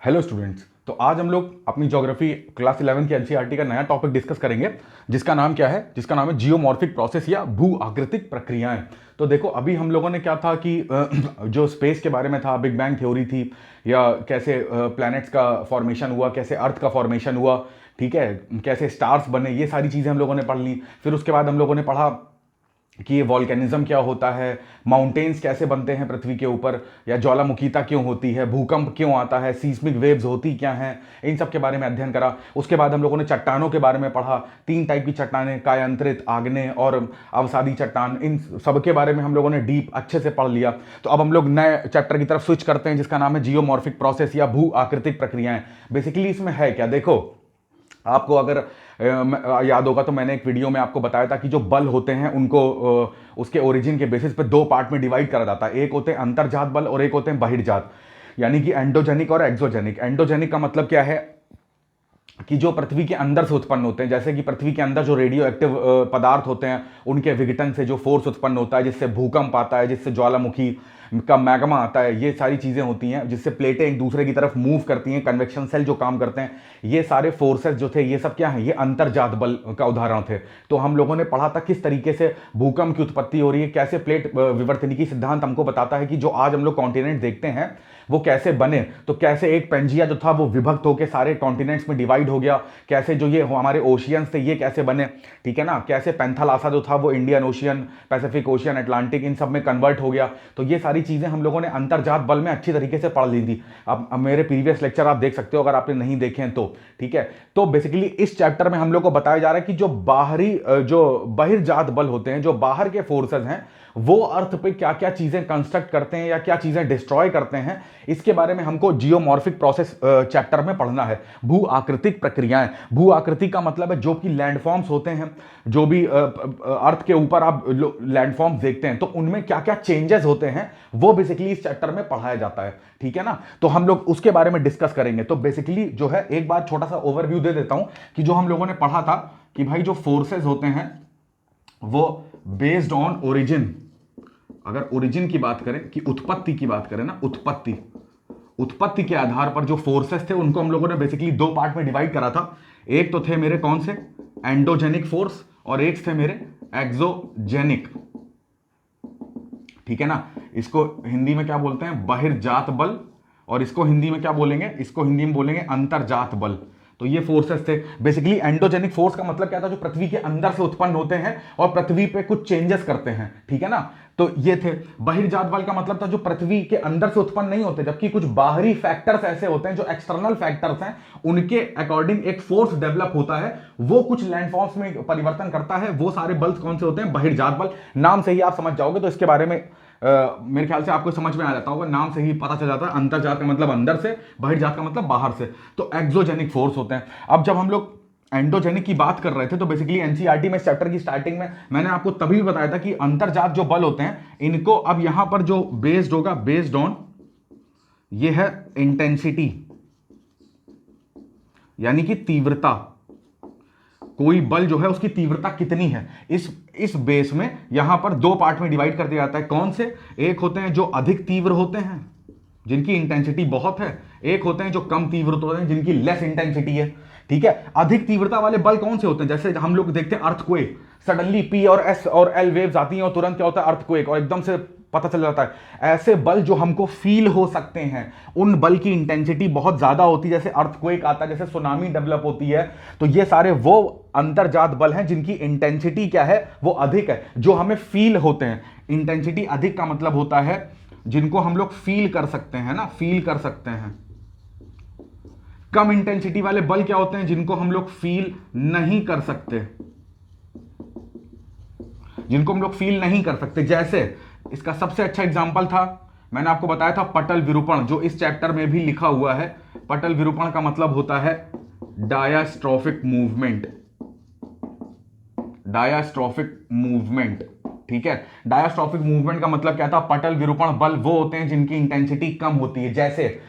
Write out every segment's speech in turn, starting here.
Hello students. तो आज हम लोग अपनी ज्योग्राफी क्लास 11 की एनसीईआरटी का नया टॉपिक डिस्कस करेंगे जिसका नाम क्या है, जिसका नाम है जियोमॉर्फिक प्रोसेस या भू आकृतिक प्रक्रियाएं। तो देखो, अभी हम लोगों ने क्या था कि जो स्पेस के बारे में था, बिग बैंग थ्योरी थी, या कैसे प्लैनेट्स का फॉर्मेशन हुआ, कैसे अर्थ का फॉर्मेशन हुआ, ठीक है, कैसे स्टार्स बने, ये सारी चीज़ें हम लोगों ने पढ़ ली। फिर उसके बाद हम लोगों ने पढ़ा कि ये वॉल्केनिज्म क्या होता है, माउंटेन्स कैसे बनते हैं पृथ्वी के ऊपर, या ज्वालामुखीता क्यों होती है, भूकंप क्यों आता है, सीस्मिक वेव्स होती क्या हैं, इन सब के बारे में अध्ययन करा। उसके बाद हम लोगों ने चट्टानों के बारे में पढ़ा। 3 टाइप की चट्टानें, कायांतरित, आग्नेय और अवसादी चट्टान, इन सब के बारे में हम लोगों ने डीप अच्छे से पढ़ लिया। तो अब हम लोग नए चैप्टर की तरफ स्विच करते हैं जिसका नाम है जियोमॉर्फिक प्रोसेस या भू आकृतिक प्रक्रियाएं। बेसिकली इसमें है क्या, देखो, आपको अगर याद होगा तो मैंने एक वीडियो में आपको बताया था कि जो बल होते हैं उनको उसके ओरिजिन के बेसिस पे 2 पार्ट में डिवाइड करा जाता है। एक होते हैं अंतर्जात बल और एक होते हैं बहिर्जात, यानी कि एंडोजेनिक और एक्सोजेनिक। एंडोजेनिक का मतलब क्या है कि जो पृथ्वी के अंदर से उत्पन्न होते हैं, जैसे कि पृथ्वी के अंदर जो रेडियो एक्टिव पदार्थ होते हैं उनके विघटन से जो फोर्स उत्पन्न होता है, जिससे भूकंप आता है, जिससे ज्वालामुखी का मैग्मा आता है, ये सारी चीज़ें होती हैं, जिससे प्लेटें एक दूसरे की तरफ मूव करती हैं, कन्वेक्शन सेल जो काम करते हैं, ये सारे फोर्सेस जो थे ये सब क्या हैं, ये अंतर्जात बल का उदाहरण थे। तो हम लोगों ने पढ़ा था किस तरीके से भूकंप की उत्पत्ति हो रही है, कैसे प्लेट विवर्तनिकी सिद्धांत हमको बताता है कि जो आज हम लोग कॉन्टिनेंट देखते हैं वो कैसे बने। तो कैसे एक पेंजिया जो था वो विभक्त होकर सारे कॉन्टिनेंट्स में डिवाइड हो गया, कैसे जो ये हमारे ओशियंस थे ये कैसे बने, ठीक है ना, कैसे पैंथालासा जो था वो Indian ocean, Pacific ocean, Atlantic, इन सब में कन्वर्ट हो गया। तो ये सारी चीज़ें हम लोगों ने अंतर्जात बल में अच्छी तरीके से पढ़ ली थी। अब मेरे प्रीवियस लेक्चर आप देख सकते हो अगर आपने नहीं देखे हैं तो, ठीक है। तो बेसिकली इस चैप्टर में हम लोग को बताया जा रहा है कि जो बाहरी जो बहिर्जात बल होते हैं, जो बाहर के फोर्सेस हैं, वो अर्थ पे क्या क्या चीजें कंस्ट्रक्ट करते हैं या क्या चीजें डिस्ट्रॉय करते हैं, इसके बारे में हमको जियोमॉर्फिक प्रोसेस चैप्टर में पढ़ना है। भू आकृतिक प्रक्रियाएं, भू आकृति का मतलब है जो कि लैंडफॉर्म्स होते हैं, जो भी अर्थ के ऊपर आप लैंडफॉर्म्स देखते हैं तो उनमें क्या क्या चेंजेस होते हैं वो बेसिकली इस चैप्टर में पढ़ाया जाता है, ठीक है ना। तो हम लोग उसके बारे में डिस्कस करेंगे। तो बेसिकली जो है, एक बार छोटा सा ओवरव्यू दे देता हूं कि जो हम लोगों ने पढ़ा था कि भाई जो फोर्सेस होते हैं वो बेस्ड ऑन ओरिजिन, अगर ओरिजिन की बात करें, कि उत्पत्ति की बात करें ना, उत्पत्ति के आधार पर जो फोर्सेस थे उनको हम लोगों ने बेसिकली 2 पार्ट में डिवाइड करा था। एक तो थे मेरे कौन से, एंडोजेनिक फोर्स, और एक थे मेरे एक्सोजेनिक, ठीक है ना। इसको हिंदी में क्या बोलते हैं, बहिर्जात बल, और इसको हिंदी में क्या बोलेंगे, इसको हिंदी में बोलेंगे अंतर्जात बल। तो ये फोर्सेस थे। बेसिकली एंडोजेनिक फोर्स का मतलब क्या था, जो पृथ्वी के अंदर से उत्पन्न होते हैं और पृथ्वी पे कुछ चेंजेस करते हैं, ठीक है ना। तो ये थे। बहिर्जात बल का मतलब था जो पृथ्वी के अंदर से उत्पन्न नहीं होते, जबकि कुछ बाहरी फैक्टर्स ऐसे होते हैं जो एक्सटर्नल फैक्टर्स हैं, उनके अकॉर्डिंग एक फोर्स डेवलप होता है, वो कुछ लैंडफॉर्म्स में परिवर्तन करता है। वो सारे बल्स कौन से होते हैं, बहिर्जात बल। नाम से ही आप समझ जाओगे तो इसके बारे में मेरे ख्याल से आपको समझ में आ जाता होगा, नाम से ही पता चल जाता है। अंतर्जात का मतलब अंदर से, बहिर्जात का मतलब बाहर से। तो एक्सोजेनिक फोर्स होते हैं। अब जब हम लोग एंडोजेनिक की बात कर रहे थे तो बेसिकली एनसीईआरटी में इस चैप्टर की स्टार्टिंग में मैंने आपको तभी भी बताया था कि अंतर्जात जो बल होते हैं इनको अब यहां पर जो बेस्ड होगा, बेस्ड ऑन, ये है इंटेंसिटी, यानी कि तीव्रता। कोई बल जो है उसकी तीव्रता कितनी है, इस बेस में यहां पर 2 पार्ट में डिवाइड कर दिया जाता है। कौन से, एक होते हैं जो अधिक तीव्र होते हैं जिनकी इंटेंसिटी बहुत है, एक होते हैं जो कम तीव्र होते हैं जिनकी लेस इंटेंसिटी है, ठीक है। अधिक तीव्रता वाले बल कौन से होते हैं, जैसे हम लोग देखते हैं अर्थक्वेक, सडनली पी और एस और एल वेव्स आती हैं और तुरंत क्या होता है, अर्थक्वेक, और एकदम से पता चल जाता है। ऐसे बल जो हमको फील हो सकते हैं, उन बल की इंटेंसिटी बहुत ज्यादा होती है, जैसे अर्थक्वेक आता है, जैसे सुनामी डेवलप होती है। तो ये सारे वो अंतर्जात बल हैं जिनकी इंटेंसिटी क्या है, वो अधिक है, जो हमें फील होते हैं। इंटेंसिटी अधिक का मतलब होता है जिनको हम लोग फील कर सकते हैं ना, फील कर सकते हैं। कम इंटेंसिटी वाले बल क्या होते हैं, जिनको हम लोग फील नहीं कर सकते, जिनको हम लोग फील नहीं कर सकते। जैसे इसका सबसे अच्छा एग्जांपल था, मैंने आपको बताया था पटल विरूपण, जो इस चैप्टर में भी लिखा हुआ है। पटल विरूपण का मतलब होता है डायास्ट्रोफिक मूवमेंट, डायास्ट्रोफिक मूवमेंट, ठीक है। डायास्ट्रोफिक मूवमेंट का मतलब क्या था, पटल विरूपण बल वो होते हैं जिनकी इंटेंसिटी कम होती है। जैसे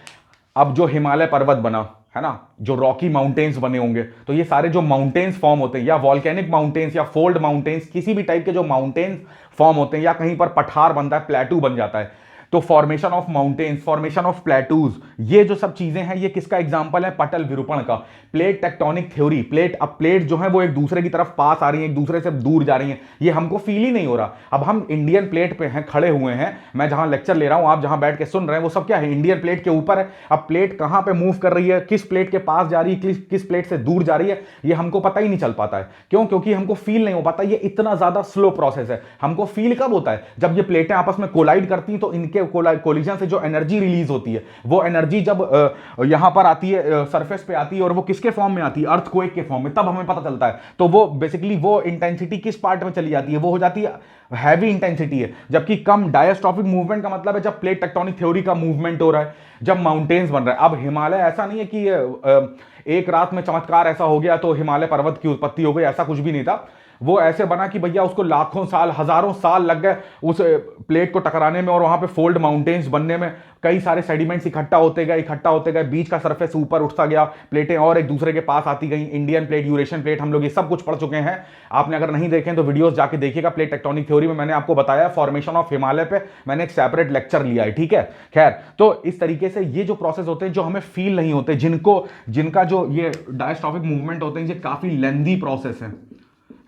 अब जो हिमालय पर्वत बना है ना, जो रॉकी माउंटेन्स बने होंगे, तो ये सारे जो माउंटेन्स फॉर्म होते हैं, या वॉल्केनिक माउंटेन्स या फोल्ड माउंटेन्स, किसी भी टाइप के जो माउंटेन्स फॉर्म होते हैं, या कहीं पर पठार बनता है, प्लेटू बन जाता है, तो formation of mountains, formation of plateaus, ये जो सब चीजें हैं ये किसका एग्जांपल है? पटल विरूपण का। प्लेट टेक्टोनिक थ्योरी, अब प्लेट जो है वो एक दूसरे की तरफ पास आ रही है, एक दूसरे से दूर जा रही है, ये हमको फील ही नहीं हो रहा। अब हम इंडियन प्लेट पे हैं, खड़े हुए हैं, मैं जहां लेक्चर ले रहा हूं, आप जहां बैठ के सुन रहे हैं, वो सब क्या है? इंडियन प्लेट के ऊपर है। अब प्लेट कहां पे मूव कर रही है, किस प्लेट के पास जा रही है, किस प्लेट से दूर जा रही है, ये हमको पता ही नहीं चल पाता है। क्यों? क्योंकि हमको फील नहीं हो पाता। ये इतना ज्यादा स्लो प्रोसेस है। हमको फील कब होता है? जब ये प्लेटें आपस में कोलाइड करती हैं, तो इनके कोलिजन से जो एनर्जी रिलीज होती है, वो एनर्जी जब यहां पर आती है, सरफेस पे आती है, और वो किसके फॉर्म में आती है? अर्थक्वेक के फॉर्म में, तब हमें पता चलता है। तो वो बेसिकली वो इंटेंसिटी किस पार्ट में चली जाती है? वो हो जाती है हैवी इंटेंसिटी है। जबकि कम डायस्ट्रॉफिक मूवमेंट का मतलब है जब प्लेट टेक्टोनिक थ्योरी का मूवमेंट हो रहा है, जब माउंटेन्स बन रहा है। अब हिमालय ऐसा नहीं है कि एक रात में चमत्कार ऐसा हो गया तो हिमालय पर्वत की उत्पत्ति हो गई, ऐसा कुछ भी नहीं था। वो ऐसे बना कि भैया उसको लाखों साल, हजारों साल लग गए उस प्लेट को टकराने में, और वहां पे फोल्ड माउंटेन्स बनने में। कई सारे सेडिमेंट्स इकट्ठा होते गए, बीच का सरफेस ऊपर उठता गया, प्लेटें और एक दूसरे के पास आती गई। इंडियन प्लेट, यूरेशियन प्लेट, हम लोग ये सब कुछ पढ़ चुके हैं। आपने अगर नहीं देखें तो वीडियोस जाके देखिएगा। प्लेट टेक्टोनिक थ्योरी में मैंने आपको बताया, फॉर्मेशन ऑफ हिमालय पे मैंने एक सेपरेट लेक्चर लिया है, ठीक है। खैर, तो इस तरीके से ये जो प्रोसेस होते हैं जो हमें फील नहीं होते, जिनका जो ये डायस्ट्रॉफिक मूवमेंट होते हैं, ये काफी लेंथी प्रोसेस है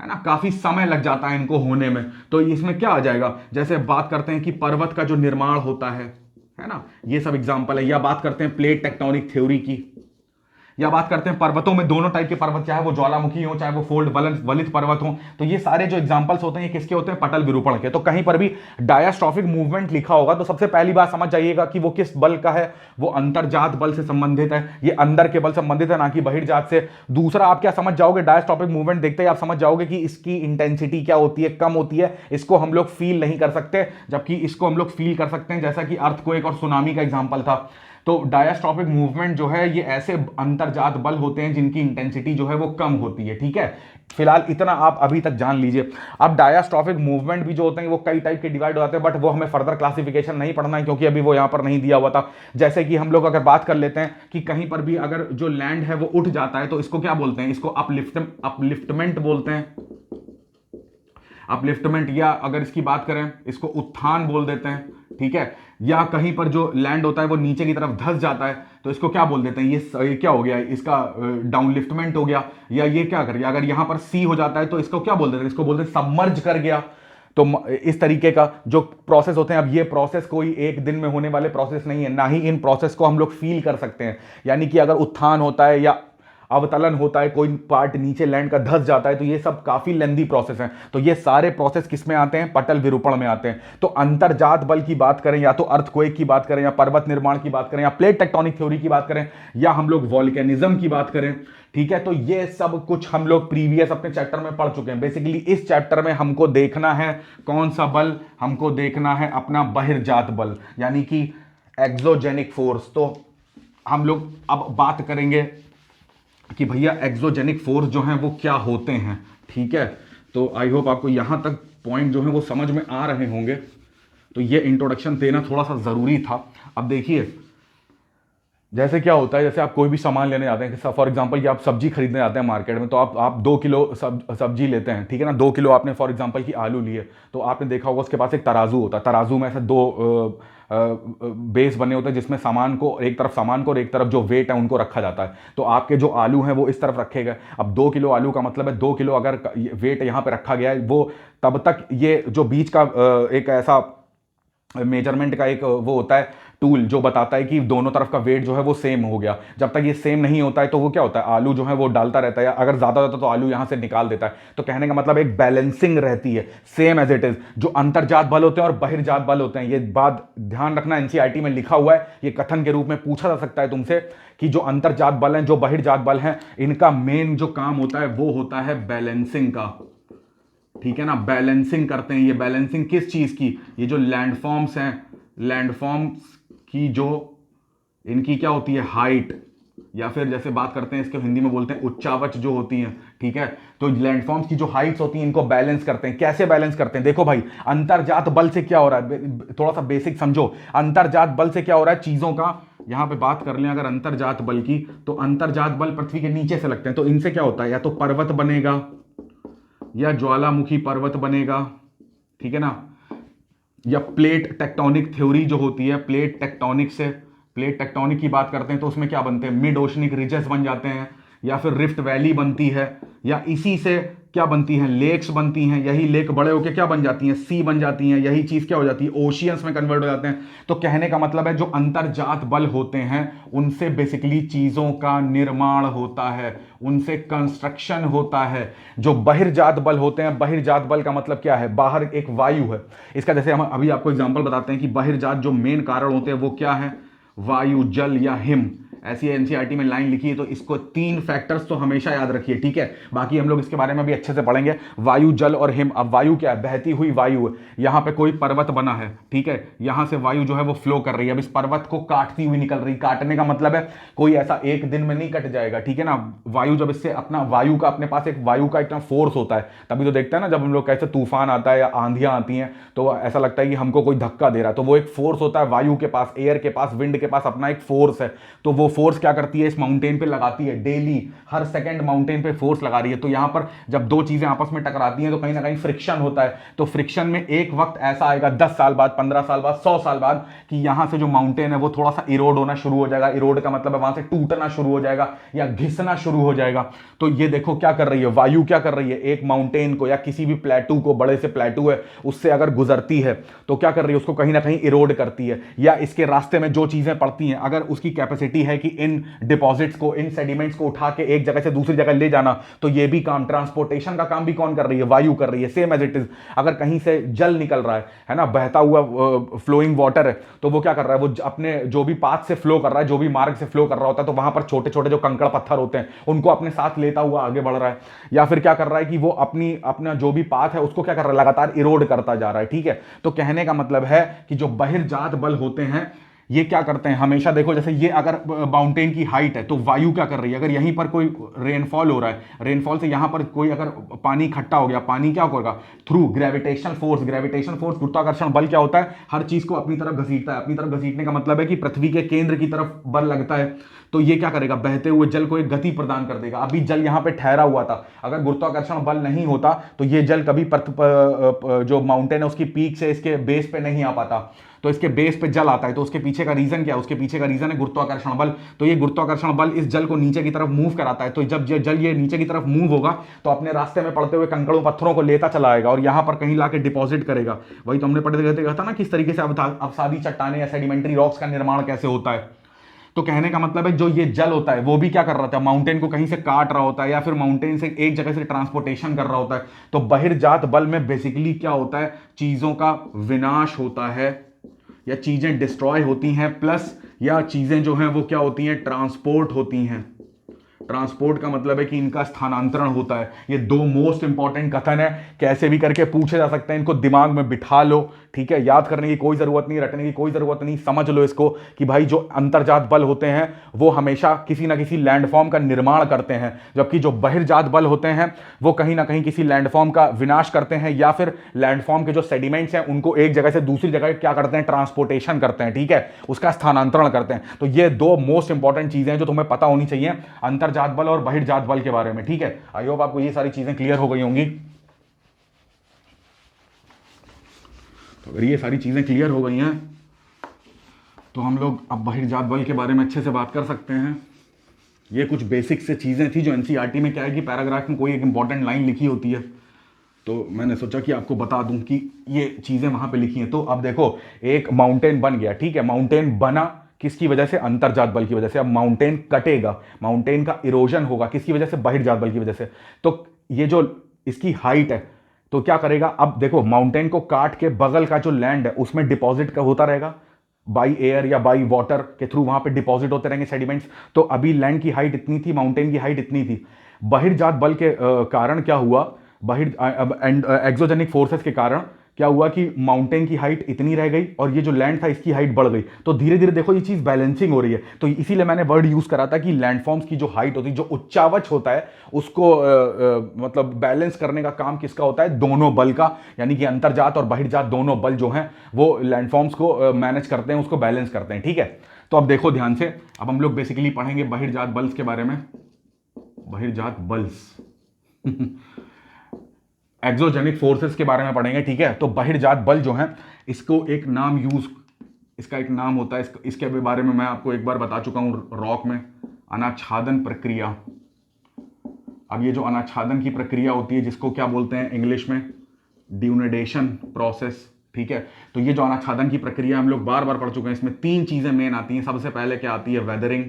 ना, काफी समय लग जाता है इनको होने में। तो इसमें क्या आ जाएगा? जैसे बात करते हैं कि पर्वत का जो निर्माण होता है ना, ये सब एग्जांपल है। या बात करते हैं प्लेट टेक्टोनिक थ्योरी की, या बात करते हैं पर्वतों में, दोनों टाइप के पर्वत, चाहे वो ज्वालामुखी हो, चाहे वो फोल्ड वलित पर्वत हो। तो ये सारे जो एग्जांपल्स होते हैं ये किसके होते हैं? पटल विरूपण के। तो कहीं पर भी डायस्ट्रॉफिक मूवमेंट लिखा होगा तो सबसे पहली बात समझ जाइएगा कि वो किस बल का है? वो अंतर्जात बल से संबंधित है। ये अंदर के बल से संबंधित है, ना कि बहिर्जात से। दूसरा, आप क्या समझ जाओगे? डायस्ट्रॉफिक मूवमेंट देखते ही आप समझ जाओगे कि इसकी इंटेंसिटी क्या होती है, कम होती है। इसको हम लोग फील नहीं कर सकते, जबकि इसको हम लोग फील कर सकते हैं, जैसा कि अर्थक्वेक और सुनामी का एग्जांपल था। तो डायस्ट्रॉफिक मूवमेंट जो है ये ऐसे अंतर्जात बल होते हैं जिनकी इंटेंसिटी जो है वो कम होती है, ठीक है। फिलहाल इतना आप अभी तक जान लीजिए। अब डायस्ट्रॉफिक मूवमेंट भी जो होते हैं वो कई टाइप के डिवाइड हो जाते हैं, बट वो हमें फर्दर क्लासिफिकेशन नहीं पढ़ना है क्योंकि अभी वो यहां पर नहीं दिया हुआ था। जैसे कि हम लोग अगर बात कर लेते हैं कि कहीं पर भी अगर जो लैंड है वो उठ जाता है तो इसको क्या बोलते हैं? इसको अपलिफ्टमेंट बोलते हैं, अपलिफ्टमेंट। या अगर इसकी बात करें इसको उत्थान बोल देते हैं, ठीक है। या कहीं पर जो लैंड होता है वो नीचे की तरफ धंस जाता है तो इसको क्या बोल देते हैं? ये क्या हो गया? इसका डाउनलिफ्टमेंट हो गया। या ये क्या कर गया? अगर यहां पर सी हो जाता है तो इसको क्या बोल देते हैं? इसको बोलते हैं सबमर्ज कर गया। तो इस तरीके का जो प्रोसेस होते हैं, अब ये प्रोसेस कोई एक दिन में होने वाले प्रोसेस नहीं है, ना ही इन प्रोसेस को हम लोग फील कर सकते हैं। यानी कि अगर उत्थान होता है या अवतलन होता है, कोई पार्ट नीचे लैंड का धंस जाता है, तो ये सब काफी लेंदी प्रोसेस हैं। तो ये सारे प्रोसेस किस में आते हैं? पटल विरूपण में आते हैं। तो अंतर्जात बल की बात करें, या तो अर्थक्वेक की बात करें, या पर्वत निर्माण की बात करें, या प्लेट टेक्टोनिक थ्योरी की बात करें, या हम लोग वॉल्केनिज्म की बात करें, ठीक है। तो ये सब कुछ हम लोग प्रीवियस अपने चैप्टर में पढ़ चुके हैं। बेसिकली इस चैप्टर में हमको देखना है कौन सा बल? हमको देखना है अपना बहिर्जात बल, यानी कि एक्सोजेनिक फोर्स। तो हम लोग अब बात करेंगे कि भैया एक्सोजेनिक फोर्स जो हैं वो क्या होते हैं, ठीक है। तो आई होप आपको यहां तक पॉइंट जो है वो समझ में आ रहे होंगे। तो ये इंट्रोडक्शन देना थोड़ा सा ज़रूरी था। अब देखिए, जैसे क्या होता है, जैसे आप कोई भी सामान लेने जाते हैं, फॉर एग्जांपल कि आप सब्जी खरीदने जाते हैं मार्केट में, तो आप 2 किलो सब्जी लेते हैं, ठीक है ना। 2 किलो आपने फॉर एग्जांपल कि आलू लिए, तो आपने देखा होगा उसके पास एक तराजू होता है। तराजू में ऐसे 2 बेस बने होते हैं जिसमें सामान को एक तरफ जो वेट है उनको रखा जाता है। तो आपके जो आलू हैं वो इस तरफ रखे गए। अब 2 किलो आलू का मतलब है 2 किलो अगर वेट यहाँ पे रखा गया है, वो तब तक ये जो बीच का एक ऐसा मेजरमेंट का एक वो होता है टूल जो बताता है कि दोनों तरफ का वेट जो है वो सेम हो गया। जब तक ये सेम नहीं होता है तो वो क्या होता है? आलू जो है वो डालता रहता है, अगर ज्यादा होता है तो आलू यहां से निकाल देता है। तो कहने का मतलब एक बैलेंसिंग रहती है, सेम एज इट इज। जो अंतर्जात बल होते हैं और बहिर्जात बल होते हैं, ये बात ध्यान रखना, एनसीईआरटी में लिखा हुआ है, ये कथन के रूप में पूछा जा सकता है तुमसे कि जो अंतर्जात बल हैं, जो बहिर्जात बल हैं, इनका मेन जो काम होता है वो होता है बैलेंसिंग का, ठीक है ना। बैलेंसिंग करते हैं। ये बैलेंसिंग किस चीज की? ये जो लैंडफॉर्म्स हैं, लैंडफॉर्म्स की जो इनकी क्या होती है? हाइट, या फिर जैसे बात करते हैं इसके हिंदी में बोलते हैं उच्चावच जो होती हैं, ठीक है। तो लैंडफॉर्म्स की जो हाइट्स होती हैं इनको बैलेंस करते हैं। कैसे बैलेंस करते हैं? देखो भाई, अंतर्जात बल से क्या हो रहा है, थोड़ा सा बेसिक समझो। अंतर्जात बल से क्या हो रहा है? चीजों का, यहां पे बात कर लें अगर अंतर्जात बल की, तो अंतर्जात बल पृथ्वी के नीचे से लगते हैं। तो इनसे क्या होता है? या तो पर्वत बनेगा या ज्वालामुखी पर्वत बनेगा, ठीक है ना। या प्लेट टेक्टोनिक थ्योरी जो होती है, प्लेट टेक्टोनिक की बात करते हैं तो उसमें क्या बनते हैं, मिड ओशनिक रिजेस बन जाते हैं, या फिर रिफ्ट वैली बनती है, या इसी से क्या बनती हैं, लेक्स बनती हैं, यही लेक बड़े होके क्या बन जाती हैं, सी बन जाती हैं, यही चीज क्या हो जाती है, ओशियंस में कन्वर्ट हो जाते हैं। तो कहने का मतलब है जो अंतर्जात बल होते हैं उनसे बेसिकली चीजों का निर्माण होता है, उनसे कंस्ट्रक्शन होता है। जो बहिर्जात बल होते हैं, बहिर्जात बल का मतलब क्या है, बाहर एक वायु है, इसका जैसे हम अभी आपको एग्जांपल बताते हैं कि बहिर्जात जो मेन कारण होते हैं वो क्या है, वायु, जल या हिम। ऐसी एनसीईआरटी में लाइन लिखी है, तो इसको 3 फैक्टर्स तो हमेशा याद रखिए, ठीक है। बाकी हम लोग इसके बारे में भी अच्छे से पढ़ेंगे, वायु, जल और हिम। अब वायु क्या है, बहती हुई वायु है, यहां पे कोई पर्वत बना है, ठीक है, यहां से वायु जो है वो फ्लो कर रही है, अब इस पर्वत को काटती हुई निकल रही, काटने का मतलब है कोई ऐसा एक दिन में नहीं कट जाएगा, ठीक है ना। वायु जब इससे अपना वायु का अपने पास एक वायु का इतना फोर्स होता है, तभी तो देखते हैं ना जब हम लोग कैसे तूफान आता है या आंधियां आती हैं तो ऐसा लगता है कि हमको कोई धक्का दे रहा है, तो वो एक फोर्स होता है वायु के पास, एयर के पास, विंड के पास अपना एक फोर्स है। तो वो फोर्स क्या करती है, इस माउंटेन पे लगाती है, डेली हर सेकंड माउंटेन पे फोर्स लगा रही है। तो यहां पर जब दो चीजें आपस में टकराती हैं तो कहीं ना कहीं फ्रिक्शन होता है। तो फ्रिक्शन में एक वक्त ऐसा आएगा 10 साल बाद, 15 साल बाद, 100 साल बाद कि यहां से जो माउंटेन है वो थोड़ा सा इरोड होना शुरू हो जाएगा। इरोड का मतलब है वहां से टूटना शुरू हो जाएगा या घिसना शुरू हो जाएगा। तो ये देखो क्या कर रही है वायु, क्या कर रही है, एक माउंटेन को या किसी भी प्लेटू को, बड़े से प्लेटू है उससे अगर गुजरती है तो क्या कर रही है, उसको कहीं ना कहीं इरोड करती है, या इसके रास्ते में जो चीजें पड़ती हैं अगर उसकी कैपेसिटी है कि इन डिपॉजिट्स को, इन सेडिमेंट्स को उठा के एक जगह से दूसरी जगह ले जाना, तो ये भी काम, ट्रांसपोर्टेशन का काम भी कौन कर रही है, वायु कर रही है। सेम एज इट इज अगर कहीं से जल निकल रहा है ना, बहता हुआ फ्लोइंग वाटर है, तो वो क्या कर रहा है, वो अपने जो भी पाथ से फ्लो कर रहा है, जो भी मार्ग से फ्लो कर रहा होता है, तो वहां पर छोटे छोटे जो कंकड़ पत्थर होते हैं उनको अपने साथ लेता हुआ आगे बढ़ रहा है। या फिर क्या कर रहा है कि वो अपना जो भी पाथ है उसको क्या कर रहा है, लगातार इरोड करता जा रहा है, ठीक है। तो कहने का मतलब है कि जो बहिर्जात बल होते हैं ये क्या करते हैं, हमेशा देखो जैसे ये अगर माउंटेन की हाइट है तो वायु क्या कर रही है, अगर यहीं पर कोई रेनफॉल हो रहा है, रेनफॉल से यहां पर कोई अगर पानी इकट्ठा हो गया, पानी क्या होगा, थ्रू ग्रेविटेशनल फोर्स, गुरुत्वाकर्षण बल क्या होता है, हर चीज को अपनी तरफ घसीटता है। अपनी तरफ घसीटने का मतलब है कि पृथ्वी के केंद्र की तरफ बल लगता है, तो ये क्या करेगा, बहते हुए जल को एक गति प्रदान कर देगा। अभी जल यहां पे ठहरा हुआ था, अगर गुरुत्वाकर्षण बल नहीं होता तो ये जल कभी जो माउंटेन है उसकी पीक से इसके बेस पे नहीं आ पाता, तो इसके बेस पे जल आता है। तो उसके पीछे का रीजन क्या है, उसके पीछे का रीजन है गुरुत्वाकर्षण बल। तो ये गुरुत्वाकर्षण बल इस जल को नीचे की तरफ मूव कराता है, तो जब जल ये नीचे की तरफ मूव होगा तो अपने रास्ते में पड़ते हुए कंकड़ों पत्थरों को लेता चला आएगा और यहां पर कहीं लाके डिपॉजिट करेगा। वही तो हमने पढ़ते कहते था ना किस तरीके से अवसादी चट्टाने या सेडिमेंट्री रॉक्स का निर्माण कैसे होता है। तो कहने का मतलब है जो ये जल होता है वो भी क्या कर रहा था, माउंटेन को कहीं से काट रहा होता है या फिर माउंटेन से एक जगह से ट्रांसपोर्टेशन कर रहा होता है। तो बहिर्जात बल में बेसिकली क्या होता है, चीजों का विनाश होता है या चीजें डिस्ट्रॉय होती हैं, प्लस या चीजें जो हैं वो क्या होती हैं, ट्रांसपोर्ट होती हैं। ट्रांसपोर्ट का मतलब है कि इनका स्थानांतरण होता है। ये दो मोस्ट इंपॉर्टेंट कथन है, कैसे भी करके पूछे जा सकते हैं, इनको दिमाग में बिठा लो, ठीक है। याद करने की कोई जरूरत नहीं, रटने की कोई जरूरत नहीं, समझ लो इसको कि भाई जो अंतर्जात बल होते हैं वो हमेशा किसी ना किसी लैंडफॉर्म का निर्माण करते हैं, जबकि जो बहिर्जात बल होते हैं वो कहीं ना कहीं किसी लैंडफॉर्म का विनाश करते हैं या फिर लैंडफॉर्म के जो सेडिमेंट्स हैं उनको एक जगह से दूसरी जगह क्या करते हैं, ट्रांसपोर्टेशन करते हैं, ठीक है, उसका स्थानांतरण करते हैं। तो ये दो मोस्ट इंपॉर्टेंट चीजें हैं जो तुम्हें पता होनी चाहिए अंतर्जात बल और बहिर्जात बल के बारे में, ठीक है। आई होप आपको ये सारी चीजें क्लियर हो गई होंगी। तो अगर ये सारी चीजें क्लियर हो गई हैं तो हम लोग अब बहिर्जात बल के बारे में अच्छे से बात कर सकते हैं। ये कुछ बेसिक से चीजें थी जो एनसीईआरटी में क्या है कि पैराग्राफ में कोई एक इंपॉर्टेंट लाइन लिखी होती है, तो मैंने सोचा कि आपको बता दूं कि ये चीजें वहां पे लिखी हैं। तो अब देखो एक माउंटेन बन गया, ठीक है, माउंटेन बना किसकी वजह से, अंतर्जात बल की वजह से। अब माउंटेन कटेगा, माउंटेन का इरोजन होगा किसकी वजह से, बहिर्जात बल की वजह से। तो ये जो इसकी हाइट है तो क्या करेगा, अब देखो माउंटेन को काट के बगल का जो लैंड है उसमें डिपॉजिट का होता रहेगा, बाई एयर या बाई वाटर के थ्रू वहां पे डिपॉजिट होते रहेंगे सेडिमेंट्स। तो अभी लैंड की हाइट इतनी थी, माउंटेन की हाइट इतनी थी। बहिर्जात बल के कारण क्या हुआ, एक्सोजेनिक फोर्सेस के कारण क्या हुआ कि माउंटेन की हाइट इतनी रह गई और ये जो लैंड था इसकी हाइट बढ़ गई। तो धीरे धीरे देखो ये चीज बैलेंसिंग हो रही है। तो इसीलिए मैंने वर्ड यूज करा था कि लैंडफॉर्म्स की जो हाइट होती है, जो उच्चावच होता है, उसको मतलब बैलेंस करने का काम किसका होता है, दोनों बल का, यानी कि अंतर्जात और बहिर्जात दोनों बल जो हैं वो लैंडफॉर्म्स को मैनेज करते हैं, उसको बैलेंस करते हैं, ठीक है। तो अब देखो ध्यान से, अब हम लोग बेसिकली पढ़ेंगे बहिर्जात बल्स के बारे में, बहिर्जात बल्स एक्सोजेनिक फोर्सेस के बारे में पढ़ेंगे, ठीक है। तो बहिर्जात बल जो हैं इसको एक नाम यूज, इसका एक नाम होता है, इसके बारे में मैं आपको एक बार बता चुका हूं रॉक में, अनाच्छादन प्रक्रिया। अब ये जो अनाच्छादन की प्रक्रिया होती है, जिसको क्या बोलते हैं इंग्लिश में, ड्यूनेडेशन प्रोसेस, ठीक है। तो ये जो अनाच्छादन की प्रक्रिया हम लोग बार बार पढ़ चुके हैं, इसमें 3 चीजें मेन आती हैं। सबसे पहले क्या आती है, वेदरिंग,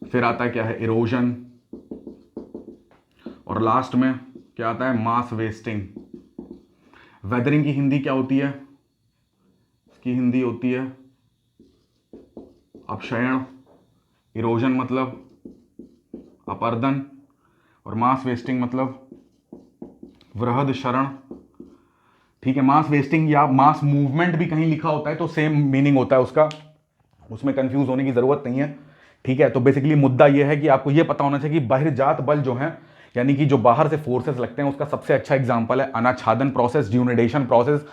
फिर आता है क्या है, इरोजन, और लास्ट में क्या आता है, मास वेस्टिंग। वेदरिंग की हिंदी क्या होती है, इसकी हिंदी होती है अपक्षयण, इरोजन मतलब अपर्दन, और मास वेस्टिंग मतलब वृहद क्षरण, ठीक है। मास वेस्टिंग या मास मूवमेंट भी कहीं लिखा होता है तो सेम मीनिंग होता है उसका, उसमें कंफ्यूज होने की जरूरत नहीं है, ठीक है। तो बेसिकली मुद्दा यह है कि आपको यह पता होना चाहिए कि बहिर्जात बल जो है, यानी कि जो बाहर से फोर्सेस लगते हैं, उसका सबसे अच्छा एग्जांपल है अनाच्छादन प्रोसेस, ड्यूनेडेशन प्रोसेस।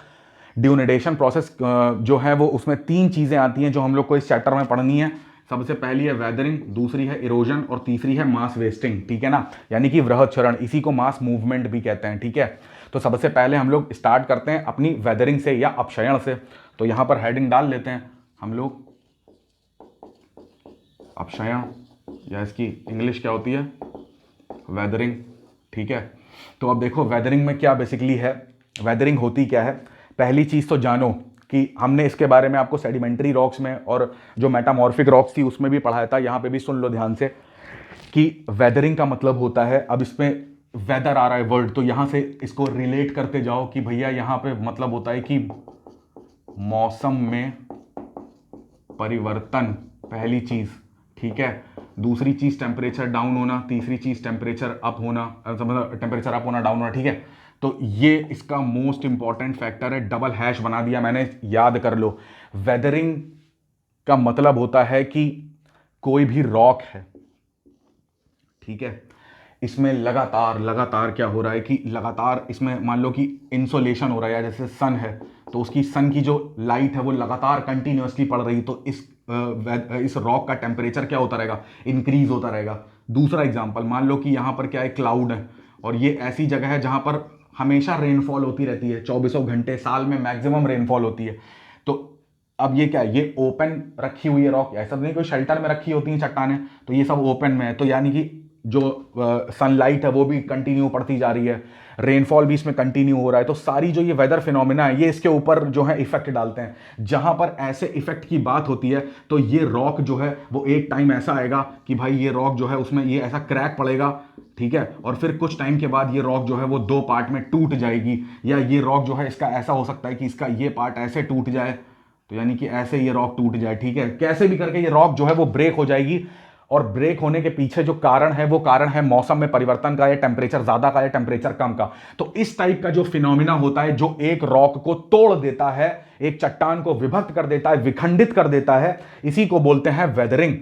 ड्यूनेडेशन प्रोसेस जो है वो, उसमें 3 चीजें आती हैं जो हम लोग को इस चैप्टर में पढ़नी है। सबसे पहली है वेदरिंग, दूसरी है इरोजन, और तीसरी है मास वेस्टिंग, ठीक है ना, यानी कि वृहद क्षरण, इसी को मास मूवमेंट भी कहते हैं, ठीक है। तो सबसे पहले हम लोग स्टार्ट करते हैं अपनी वेदरिंग से या अपक्षयण से। तो यहां पर हेडिंग डाल लेते हैं हम लोग, अपक्षयण, या इसकी इंग्लिश क्या होती है, वेदरिंग, ठीक है। तो अब देखो वेदरिंग में क्या बेसिकली है, वेदरिंग होती क्या है। पहली चीज तो जानो कि हमने इसके बारे में आपको सेडिमेंट्री रॉक्स में और जो मेटामॉर्फिक रॉक्स थी उसमें भी पढ़ाया था। यहां पे भी सुन लो ध्यान से कि वेदरिंग का मतलब होता है, अब इसमें वेदर आ रहा है वर्ड, तो यहां से इसको रिलेट करते जाओ कि भैया यहां पे मतलब होता है कि मौसम में परिवर्तन, पहली चीज, ठीक है। दूसरी चीज टेम्परेचर डाउन होना, तीसरी चीज टेम्परेचर अप होना, मतलब टेम्परेचर अप होना, डाउन होना, ठीक है। तो ये इसका मोस्ट इंपॉर्टेंट फैक्टर है, डबल हैश बना दिया मैंने, याद कर लो। वेदरिंग का मतलब होता है कि कोई भी रॉक है, ठीक है, इसमें लगातार लगातार क्या हो रहा है कि लगातार इसमें मान लो कि इंसोलेशन हो रहा है, जैसे सन है तो उसकी सन की जो लाइट है वो लगातार कंटिन्यूअसली पड़ रही, तो इस रॉक का टेम्परेचर क्या होता रहेगा, इंक्रीज होता रहेगा। दूसरा एग्जांपल, मान लो कि यहां पर क्या है, क्लाउड है, और ये ऐसी जगह है जहां पर हमेशा रेनफॉल होती रहती है, 24 घंटे साल में मैक्सिमम रेनफॉल होती है। तो अब ये क्या है, ये ओपन रखी हुई है रॉक, ऐसा नहीं कोई शेल्टर में रखी होती है चट्टानें, तो ये सब ओपन में है, तो यानी कि जो सनलाइट है वो भी कंटिन्यू पड़ती जा रही है, रेनफॉल भी इसमें कंटिन्यू हो रहा है। तो सारी जो ये वेदर फिनोमिना है ये इसके ऊपर जो है इफेक्ट डालते हैं। जहां पर ऐसे इफेक्ट की बात होती है तो ये रॉक जो है वो एक टाइम ऐसा आएगा कि भाई ये रॉक जो है उसमें ये ऐसा क्रैक पड़ेगा, ठीक है, और फिर कुछ टाइम के बाद ये रॉक जो है वो 2 पार्ट में टूट जाएगी, या ये रॉक जो है इसका ऐसा हो सकता है कि इसका ये पार्ट ऐसे टूट जाए, तो यानी कि ऐसे ये रॉक टूट जाए, ठीक है, कैसे भी करके ये रॉक जो है वो ब्रेक हो जाएगी। और ब्रेक होने के पीछे जो कारण है वो कारण है मौसम में परिवर्तन का, या टेम्परेचर ज्यादा का या टेम्परेचर कम का। तो इस टाइप का जो फिनोमिना होता है जो एक रॉक को तोड़ देता है, एक चट्टान को विभक्त कर देता है, विखंडित कर देता है, इसी को बोलते हैं वेदरिंग,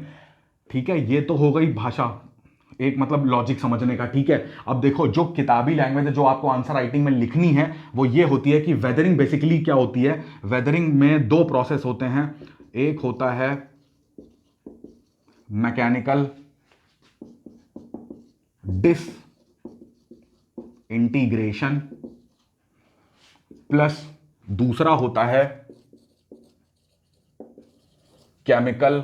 ठीक है। ये तो हो गई भाषा, एक मतलब लॉजिक समझने का, ठीक है। अब देखो जो किताबी लैंग्वेज है जो आपको आंसर राइटिंग में लिखनी है वो ये होती है कि वेदरिंग बेसिकली क्या होती है। वेदरिंग में 2 प्रोसेस होते हैं, एक होता है मैकेनिकल डिसइंटीग्रेशन, प्लस दूसरा होता है केमिकल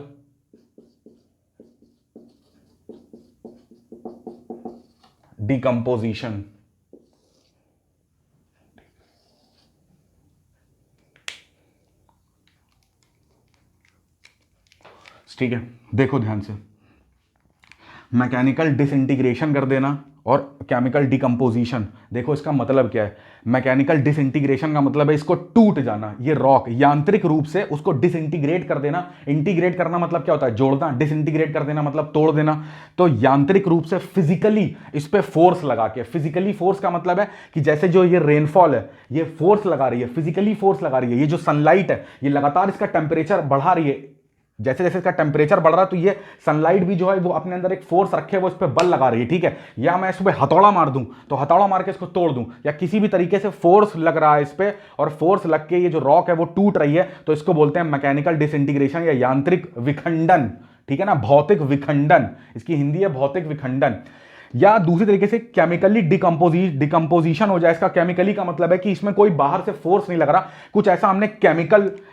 डिकम्पोजिशन। ठीक है, देखो ध्यान से, मैकेनिकल डिसइंटीग्रेशन कर देना और केमिकल डिकम्पोजिशन, देखो इसका मतलब क्या है। मैकेनिकल डिसइंटीग्रेशन का मतलब है इसको टूट जाना, ये रॉक यांत्रिक रूप से उसको डिसइंटीग्रेट कर देना। इंटीग्रेट करना मतलब क्या होता है, जोड़ना, डिसइंटीग्रेट कर देना मतलब तोड़ देना। तो यांत्रिक रूप से फिजिकली इस पे फोर्स लगा के, फिजिकली फोर्स का मतलब है कि जैसे जो ये रेनफॉल है ये फोर्स लगा रही है, फिजिकली फोर्स लगा रही है, ये जो सनलाइट है ये लगातार इसका टेम्परेचर बढ़ा रही है, जैसे जैसे इसका टेम्परेचर बढ़ रहा है तो ये सनलाइट भी जो है वो अपने अंदर एक फोर्स रखे, वो इस पर बल लगा रही है, ठीक है। या मैं इस पर हथौड़ा मार दूं तो हथौड़ा मार के इसको तोड़ दूं, या किसी भी तरीके से फोर्स लग रहा है इस पे और फोर्स लग के ये जो रॉक है वो टूट रही है, तो इसको बोलते हैं मैकेनिकल डिसइंटीग्रेशन या यांत्रिक विखंडन, ठीक है ना, भौतिक विखंडन, इसकी हिंदी है भौतिक विखंडन। या दूसरी तरीके से केमिकली डिकम्पोजिशन हो जाए। इसका केमिकली का मतलब है कि इसमें कोई बाहर से फोर्स नहीं लग रहा, कुछ ऐसा हमने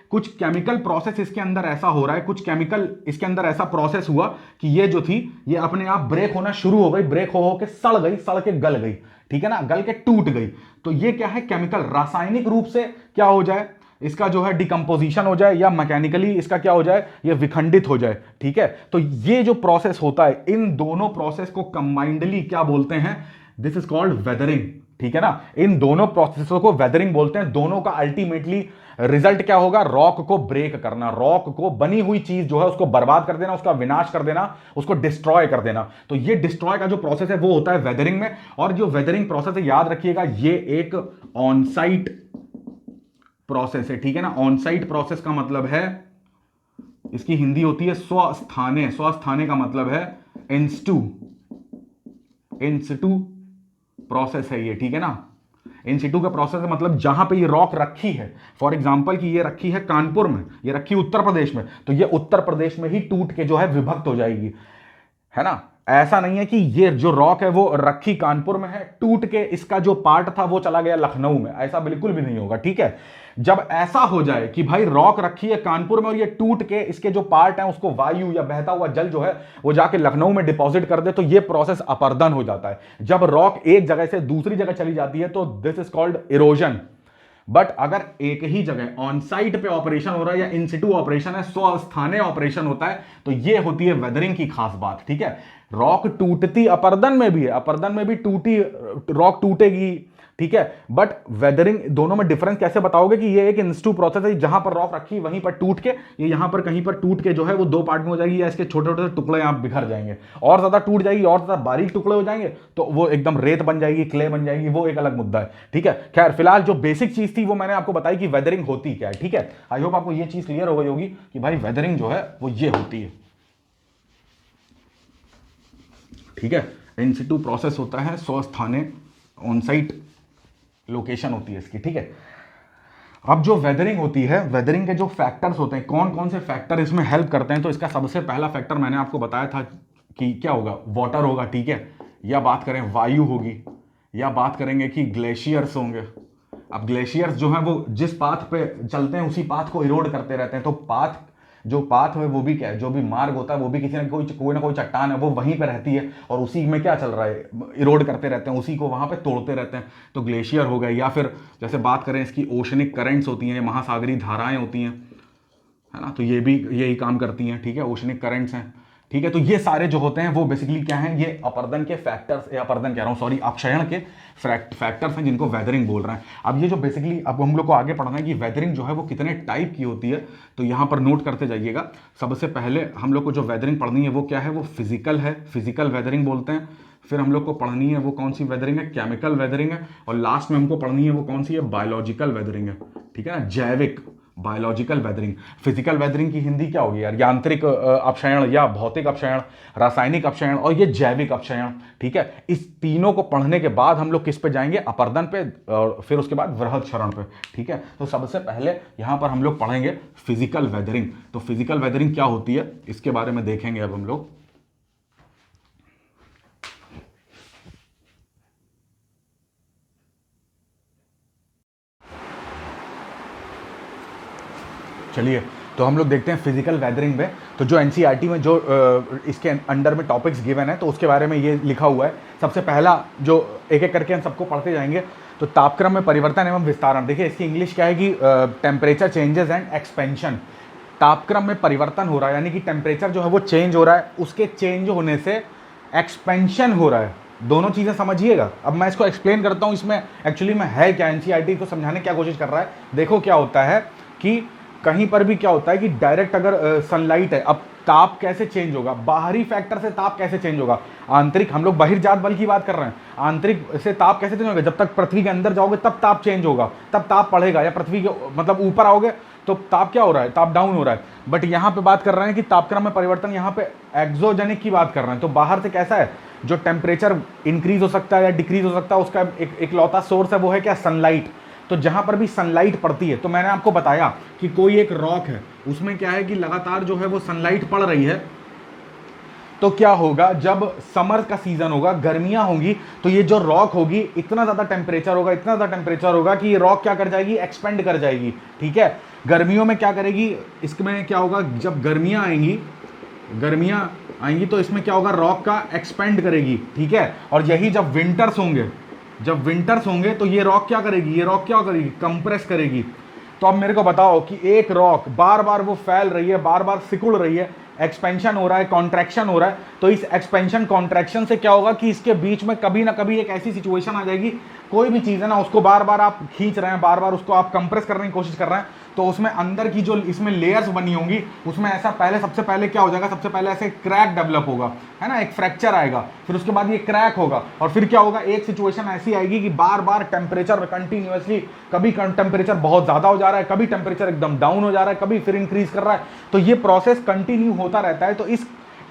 कुछ केमिकल प्रोसेस इसके अंदर ऐसा हो रहा है, कुछ केमिकल इसके अंदर ऐसा प्रोसेस हुआ कि ये जो थी ये अपने आप ब्रेक होना शुरू हो गई, ब्रेक हो के सड़ गई, सड़ के गल गई, ठीक है ना, गल के टूट गई। तो ये क्या है, केमिकल, रासायनिक रूप से क्या हो जाए, इसका जो है डिकम्पोजिशन हो जाए, या मैकेनिकली इसका क्या हो जाए, ये विखंडित हो जाए, ठीक है। तो ये जो प्रोसेस होता है, इन दोनों प्रोसेस को कंबाइंडली क्या बोलते हैं, दिस इज कॉल्ड वेदरिंग, ठीक है ना। इन दोनों प्रोसेसों को वेदरिंग बोलते हैं। दोनों का अल्टीमेटली रिजल्ट क्या होगा, रॉक को ब्रेक करना, रॉक को, बनी हुई चीज जो है उसको बर्बाद कर देना, उसका विनाश कर देना, उसको डिस्ट्रॉय कर देना। तो ये डिस्ट्रॉय का जो प्रोसेस है वो होता है वेदरिंग में। और जो वेदरिंग प्रोसेस है, याद रखिएगा, ये एक ऑन साइट प्रोसेस है, ठीक है ना। ऑन साइट प्रोसेस का मतलब है, इसकी हिंदी होती है स्वस्थाने। स्वस्थाने का मतलब है इंस्टू प्रोसेस है ये, ठीक है ना। इन सिटू का प्रोसेस है मतलब जहां पे ये रॉक रखी है, फॉर एग्जांपल कि ये रखी है कानपुर में, ये रखी उत्तर प्रदेश में, तो ये उत्तर प्रदेश में ही टूट के जो है विभक्त हो जाएगी, है ना। ऐसा नहीं है कि ये जो रॉक है वो रखी कानपुर में है, टूट के इसका जो पार्ट था वो चला गया लखनऊ में, ऐसा बिल्कुल भी नहीं होगा, ठीक है। जब ऐसा हो जाए कि भाई रॉक रखी है कानपुर में और ये टूट के इसके जो पार्ट है उसको वायु या बहता हुआ जल जो है वो जाके लखनऊ में डिपॉजिट कर दे, तो ये प्रोसेस अपर्दन हो जाता है। जब रॉक एक जगह से दूसरी जगह चली जाती है तो this is called erosion. But अगर एक ही जगह ऑन साइट पे ऑपरेशन हो रहा है या इन सिटू ऑपरेशन है, स्वस्थानीय ऑपरेशन होता है, तो ये होती है वेदरिंग की खास बात, ठीक है। रॉक टूटती अपर्दन में भी है, अपर्दन में भी टूटी रॉक टूटेगी, ठीक है। बट वेदरिंग, दोनों में डिफरेंस कैसे बताओगे कि ये एक इंस्टू प्रोसेस है, जहां पर रॉक रखी वहीं पर टूट के ये यहां पर कहीं पर टूट के जो है वो दो पार्ट में हो जाएगी, या इसके छोटे छोटे टुकड़े यहां बिखर जाएंगे, और ज्यादा टूट जाएगी और ज्यादा बारीक टुकड़े हो जाएंगे तो वो एकदम रेत बन जाएगी, क्ले बन जाएगी, वो एक अलग मुद्दा है, ठीक है। खैर फिलहाल जो बेसिक चीज थी वो मैंने आपको बताई कि वेदरिंग होती क्या है, ठीक है। आई होप आपको ये चीज क्लियर हो गई होगी कि भाई वेदरिंग जो है वो ये होती है, ठीक है। इन सिटू प्रोसेस होता है, स्वस्थाने ऑन साइट लोकेशन होती है इसकी, ठीक है। अब जो वेदरिंग होती है, वेदरिंग के जो फैक्टर्स होते हैं, कौन कौन से फैक्टर इसमें हेल्प करते हैं, तो इसका सबसे पहला फैक्टर मैंने आपको बताया था कि क्या होगा, वाटर होगा, ठीक है, या बात करें वायु होगी, या बात करेंगे कि ग्लेशियर्स होंगे। अब ग्लेशियर्स जो है वो जिस पाथ पे चलते हैं उसी पाथ को इरोड करते रहते हैं, तो जो पाथ है वो भी क्या है, जो भी मार्ग होता है वो भी किसी न कोई ना कोई चट्टान है वो वहीं पे रहती है और उसी में क्या चल रहा है, इरोड करते रहते हैं, उसी को वहां पे तोड़ते रहते हैं, तो ग्लेशियर हो गए। या फिर जैसे बात करें इसकी ओशनिक करंट्स होती हैं, महासागरीय धाराएं होती हैं, है ना, तो ये भी यही काम करती हैं, ठीक है, ओशनिक करंट्स हैं, ठीक है। तो ये सारे जो होते हैं वो बेसिकली क्या हैं, ये अपर्दन के फैक्टर्स, अपर्दन कह रहा हूँ सॉरी, अपक्षयण के फैक्टर्स हैं जिनको वेदरिंग बोल रहे हैं। अब ये जो बेसिकली अब हम लोग को आगे पढ़ना है कि वेदरिंग जो है वो कितने टाइप की होती है, तो यहाँ पर नोट करते जाइएगा। सबसे पहले हम लोग को जो वेदरिंग पढ़नी है वो क्या है, वो फिजिकल है, फिजिकल वेदरिंग बोलते हैं। फिर हम लोग को पढ़नी है वो कौन सी वेदरिंग है, केमिकल वेदरिंग है, और लास्ट में हमको पढ़नी है वो कौन सी है, बायोलॉजिकल वेदरिंग है, ठीक है ना, जैविक, बायोलॉजिकल वेदरिंग। फिजिकल वेदरिंग की हिंदी क्या होगी यार, यांत्रिक अपक्षयण या भौतिक अपक्षयण, रासायनिक अपक्षयण और ये जैविक अपक्षयण, ठीक है। इस तीनों को पढ़ने के बाद हम लोग किस पे जाएंगे, अपर्दन पे, और फिर उसके बाद वृहद क्षरण पे, ठीक है। तो सबसे पहले यहां पर हम लोग पढ़ेंगे फिजिकल वेदरिंग। तो फिजिकल वेदरिंग क्या होती है इसके बारे में देखेंगे अब हम लोग। चलिए तो हम लोग देखते हैं फिजिकल वेदरिंग में। तो जो एनसीईआरटी में जो इसके अंडर में टॉपिक्स गिवन है तो उसके बारे में ये लिखा हुआ है। सबसे पहला जो एक एक करके हम सबको पढ़ते जाएंगे, तो तापक्रम में परिवर्तन एवं विस्तारण। देखिए इसकी इंग्लिश क्या है कि टेम्परेचर चेंजेस एंड एक्सपेंशन। तापक्रम में परिवर्तन हो रहा है यानी कि टेम्परेचर जो है वो चेंज हो रहा है, उसके चेंज होने से एक्सपेंशन हो रहा है। दोनों चीज़ें समझिएगा। अब मैं इसको एक्सप्लेन करता हूँ इसमें एक्चुअली में है क्या, एनसीईआरटी को समझाने की क्या कोशिश कर रहा है। देखो क्या होता है कि कहीं पर भी क्या होता है कि डायरेक्ट अगर सनलाइट है, अब ताप कैसे चेंज होगा, बाहरी फैक्टर से ताप कैसे चेंज होगा, आंतरिक, हम लोग बहिर्जात बल की बात कर रहे हैं, आंतरिक से ताप कैसे चेंज होगा, जब तक पृथ्वी के अंदर जाओगे तब ताप चेंज होगा, तब ताप बढ़ेगा, या पृथ्वी के मतलब ऊपर आओगे तो ताप क्या हो रहा है, ताप डाउन हो रहा है। बट यहाँ पे बात कर रहे हैं कि तापक्रम में परिवर्तन, यहाँ पे एक्सोजेनिक की बात कर रहे हैं, तो बाहर से कैसा है, जो टेम्परेचर इंक्रीज हो सकता है या डिक्रीज हो सकता है, उसका एक लौता सोर्स है, वो है क्या, सनलाइट। तो जहां पर भी सनलाइट पड़ती है, तो मैंने आपको बताया कि कोई एक रॉक है, उसमें क्या है कि लगातार जो है वो सनलाइट पड़ रही है, तो क्या होगा, जब समर का सीजन होगा, गर्मियां होंगी, तो ये जो रॉक होगी इतना ज़्यादा टेम्परेचर होगा, इतना ज़्यादा टेम्परेचर होगा कि ये रॉक क्या कर जाएगी, एक्सपेंड कर जाएगी। ठीक है, गर्मियों में क्या करेगी, इसमें क्या होगा, जब गर्मियां आएंगी तो इसमें क्या होगा, रॉक का एक्सपेंड करेगी। ठीक है, और यही जब विंटर्स होंगे तो ये रॉक क्या करेगी, कंप्रेस करेगी। तो अब मेरे को बताओ कि एक रॉक बार बार वो फैल रही है, बार बार सिकुड़ रही है, एक्सपेंशन हो रहा है, कॉन्ट्रैक्शन हो रहा है, तो इस एक्सपेंशन कॉन्ट्रैक्शन से क्या होगा कि इसके बीच में कभी ना कभी एक ऐसी सिचुएशन आ जाएगी, कोई भी चीज़ है ना, उसको बार बार आप खींच रहे हैं, बार बार उसको आप कंप्रेस करने की कोशिश कर रहे हैं, तो उसमें अंदर की जो इसमें लेयर्स बनी होंगी, उसमें ऐसा सबसे पहले क्या हो जाएगा, सबसे पहले ऐसे क्रैक डेवलप होगा, है ना, एक फ्रैक्चर आएगा, फिर उसके बाद ये क्रैक होगा, और फिर क्या होगा, एक सिचुएशन ऐसी आएगी कि बार बार टेम्परेचर कंटिन्यूअसली, कभी टेम्परेचर बहुत ज़्यादा हो जा रहा है, कभी टेम्परेचर एकदम डाउन हो जा रहा है, कभी फिर इंक्रीज कर रहा है, तो ये प्रोसेस कंटिन्यू होता रहता है। तो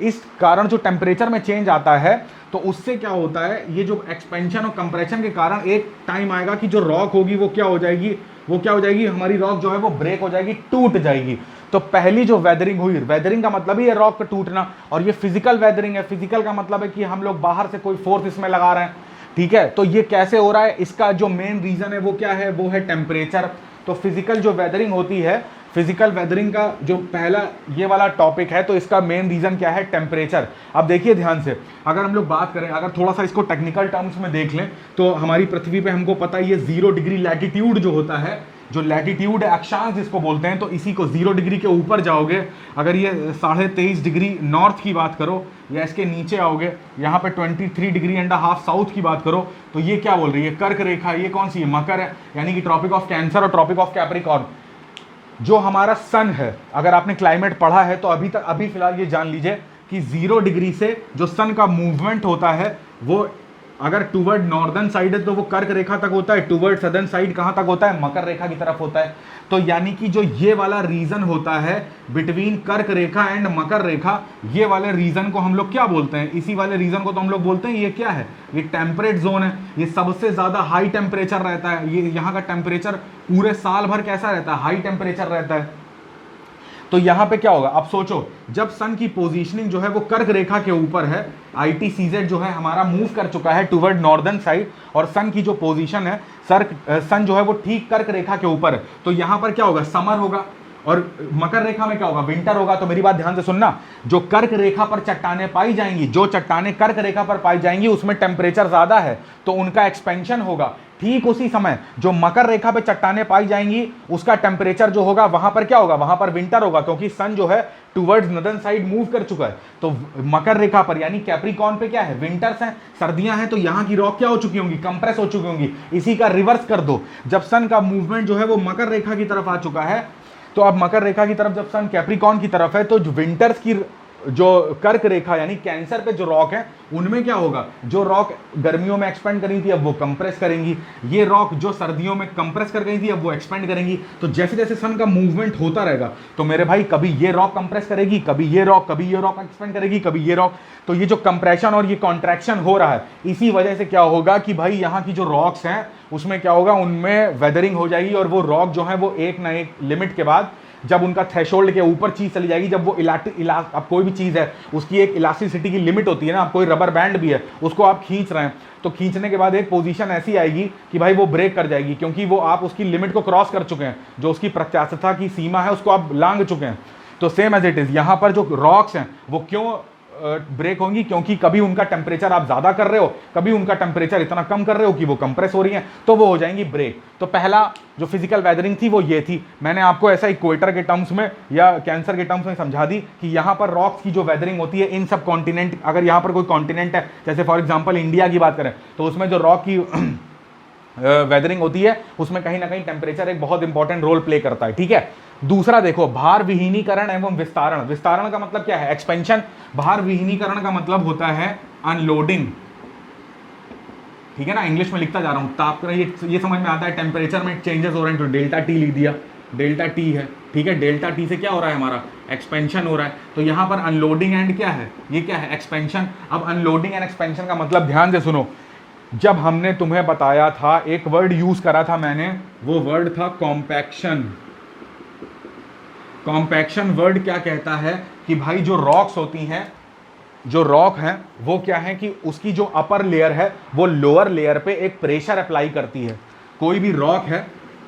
इस कारण जो टेम्परेचर में चेंज आता है, तो उससे क्या होता है, ये जो एक्सपेंशन और कंप्रेशन के कारण एक टाइम आएगा कि जो रॉक होगी वो क्या हो जाएगी, हमारी रॉक जो है वो ब्रेक हो जाएगी, टूट जाएगी। तो पहली जो वेदरिंग हुई, वेदरिंग का मतलब ही है रॉक का टूटना, और ये फिजिकल वेदरिंग है। फिजिकल का मतलब है कि हम लोग बाहर से कोई फोर्स इसमें लगा रहे हैं। ठीक है, तो ये कैसे हो रहा है, इसका जो मेन रीजन है वो क्या है, वो है टेम्परेचर। तो फिजिकल जो वेदरिंग होती है, फिजिकल वेदरिंग का जो पहला ये वाला टॉपिक है, तो इसका मेन रीजन क्या है, टेम्परेचर। अब देखिए ध्यान से, अगर हम लोग बात करें, अगर थोड़ा सा इसको टेक्निकल टर्म्स में देख लें, तो हमारी पृथ्वी पे हमको पता है ये 0 डिग्री लैटिट्यूड जो होता है, जो लैटिट्यूड है, अक्षांश जिसको बोलते हैं, तो इसी को 0 डिग्री के ऊपर जाओगे, अगर ये 23.5 डिग्री नॉर्थ की बात करो, या इसके नीचे आओगे, यहाँ पे 23 डिग्री एंड हाफ साउथ की बात करो, तो ये क्या बोल रही है, कर्क रेखा। ये कौन सी है, मकर है, यानी कि ट्रॉपिक ऑफ कैंसर और ट्रॉपिक ऑफ कैप्रिकॉर्न। जो हमारा सन है, अगर आपने क्लाइमेट पढ़ा है तो अभी फिलहाल ये जान लीजिए कि 0 डिग्री से जो सन का मूवमेंट होता है, वो अगर टूवर्ड नॉर्दर्न साइड है तो वो कर्क रेखा तक होता है, टूवर्ड सदर्न साइड कहाँ तक होता है, मकर रेखा की तरफ होता है। तो यानी कि जो ये वाला रीजन होता है बिटवीन कर्क रेखा एंड मकर रेखा, ये वाले रीजन को हम लोग क्या बोलते हैं, इसी वाले रीजन को तो हम लोग बोलते हैं, ये क्या है, ये टेम्परेट जोन है। ये सबसे ज्यादा हाई टेम्परेचर रहता है, ये यहाँ का टेम्परेचर पूरे साल भर कैसा रहता है, हाई टेम्परेचर रहता है। तो यहां पे क्या होगा, अब सोचो, जब सन की पोजीशनिंग जो है वो कर्क रेखा के ऊपर है, ITCZ जो है हमारा मूव कर चुका है टुवर्ड नॉर्दर्न साइड, और सन की जो पोजीशन है, सन जो है वो ठीक कर्क रेखा के ऊपर है, तो यहां पर क्या होगा, समर होगा, और मकर रेखा में क्या होगा, विंटर होगा। तो मेरी बात ध्यान से सुनना, जो कर्क रेखा पर चट्टानें पाई जाएंगी, जो चट्टानें कर्क रेखा पर पाई जाएंगी, उसमें टेम्परेचर ज्यादा है, तो उनका एक्सपेंशन होगा। ठीक उसी समय जो मकर रेखा पे चट्टानें पाई जाएंगी, उसका टेम्परेचर जो होगा वहां पर क्या होगा, वहां पर विंटर होगा, क्योंकि सन जो है टुवर्ड्स नॉर्दर्न साइड मूव कर चुका है। तो मकर रेखा पर यानी कैप्रिकॉर्न पे क्या है, विंटर्स हैं, सर्दियां हैं, तो यहां की रॉक क्या हो चुकी होंगी, कंप्रेस हो चुकी होंगी। इसी का रिवर्स कर दो, जब सन का मूवमेंट जो है वो मकर रेखा की तरफ आ चुका है, तो अब मकर रेखा की तरफ जब सन कैप्रिकॉर्न की तरफ है, तो विंटर्स की जो कर्क रेखा यानी कैंसर पे जो रॉक है, उनमें क्या होगा, जो रॉक गर्मियों में एक्सपेंड कर रही थी अब वो कंप्रेस करेंगी, ये रॉक जो सर्दियों में कंप्रेस कर गई थी अब वो एक्सपेंड करेंगी। तो जैसे जैसे सन का मूवमेंट होता रहेगा, तो मेरे भाई कभी ये रॉक कंप्रेस करेगी, कभी ये रॉक एक्सपेंड करेगी, कभी ये रॉक। तो ये जो कंप्रेशन और ये कॉन्ट्रैक्शन हो रहा है, इसी वजह से क्या होगा कि भाई यहाँ की जो रॉक्स हैं उसमें क्या होगा, उनमें वेदरिंग हो जाएगी, और वो रॉक जो है वो एक ना एक लिमिट के बाद, जब उनका थ्रेशोल्ड के ऊपर चीज चली जाएगी, जब वो अब कोई भी चीज है उसकी एक इलास्टिसिटी की लिमिट होती है ना, अब कोई रबर बैंड भी है उसको आप खींच रहे हैं, तो खींचने के बाद एक पोजीशन ऐसी आएगी कि भाई वो ब्रेक कर जाएगी, क्योंकि वो आप उसकी लिमिट को क्रॉस कर चुके हैं, जो उसकी प्रत्यास्थता की सीमा है उसको आप लांघ चुके हैं। तो सेम एज इट इज यहाँ पर जो रॉक्स हैं वो क्यों ब्रेक होंगी, क्योंकि कभी उनका टेम्परेचर आप ज्यादा कर रहे हो, कभी उनका टेम्परेचर इतना कम कर रहे हो कि वो कंप्रेस हो रही हैं, तो वो हो जाएंगी ब्रेक। तो पहला जो फिजिकल वेदरिंग थी वो ये थी, मैंने आपको ऐसा इक्वेटर के टर्म्स में या कैंसर के टर्म्स में समझा दी कि यहाँ पर रॉक्स की जो वेदरिंग होती है इन सब कॉन्टिनेंट, अगर यहाँ पर कोई कॉन्टिनेंट है, जैसे फॉर एग्जाम्पल इंडिया की बात करें, तो उसमें जो रॉक की वेदरिंग होती है उसमें कहीं ना कहीं टेम्परेचर एक बहुत इंपॉर्टेंट रोल प्ले करता है। ठीक है, दूसरा देखो, भार विहीनीकरण एवं विस्तारण। विस्तारण का मतलब क्या है, एक्सपेंशन। भार विहीनीकरण का मतलब होता है अनलोडिंग। ठीक है ना, इंग्लिश में लिखता जा रहा हूं, तो आपको ये समझ में आता है, टेम्परेचर में चेंजेस हो रहे हैं, तो डेल्टा टी लिख दिया, डेल्टा टी है। ठीक है, डेल्टा टी से क्या हो रहा है, हमारा एक्सपेंशन हो रहा है। तो यहां पर अनलोडिंग एंड क्या है, ये क्या है, एक्सपेंशन। अब अनलोडिंग एंड एक्सपेंशन का मतलब ध्यान से सुनो, जब हमने तुम्हें बताया था, एक वर्ड यूज करा था मैंने, वो वर्ड था कॉम्पैक्शन। कॉम्पैक्शन वर्ड क्या कहता है कि भाई जो रॉक्स होती हैं जो रॉक है वो क्या है कि उसकी जो अपर लेयर है वो लोअर लेयर पे एक प्रेशर अप्लाई करती है। कोई भी रॉक है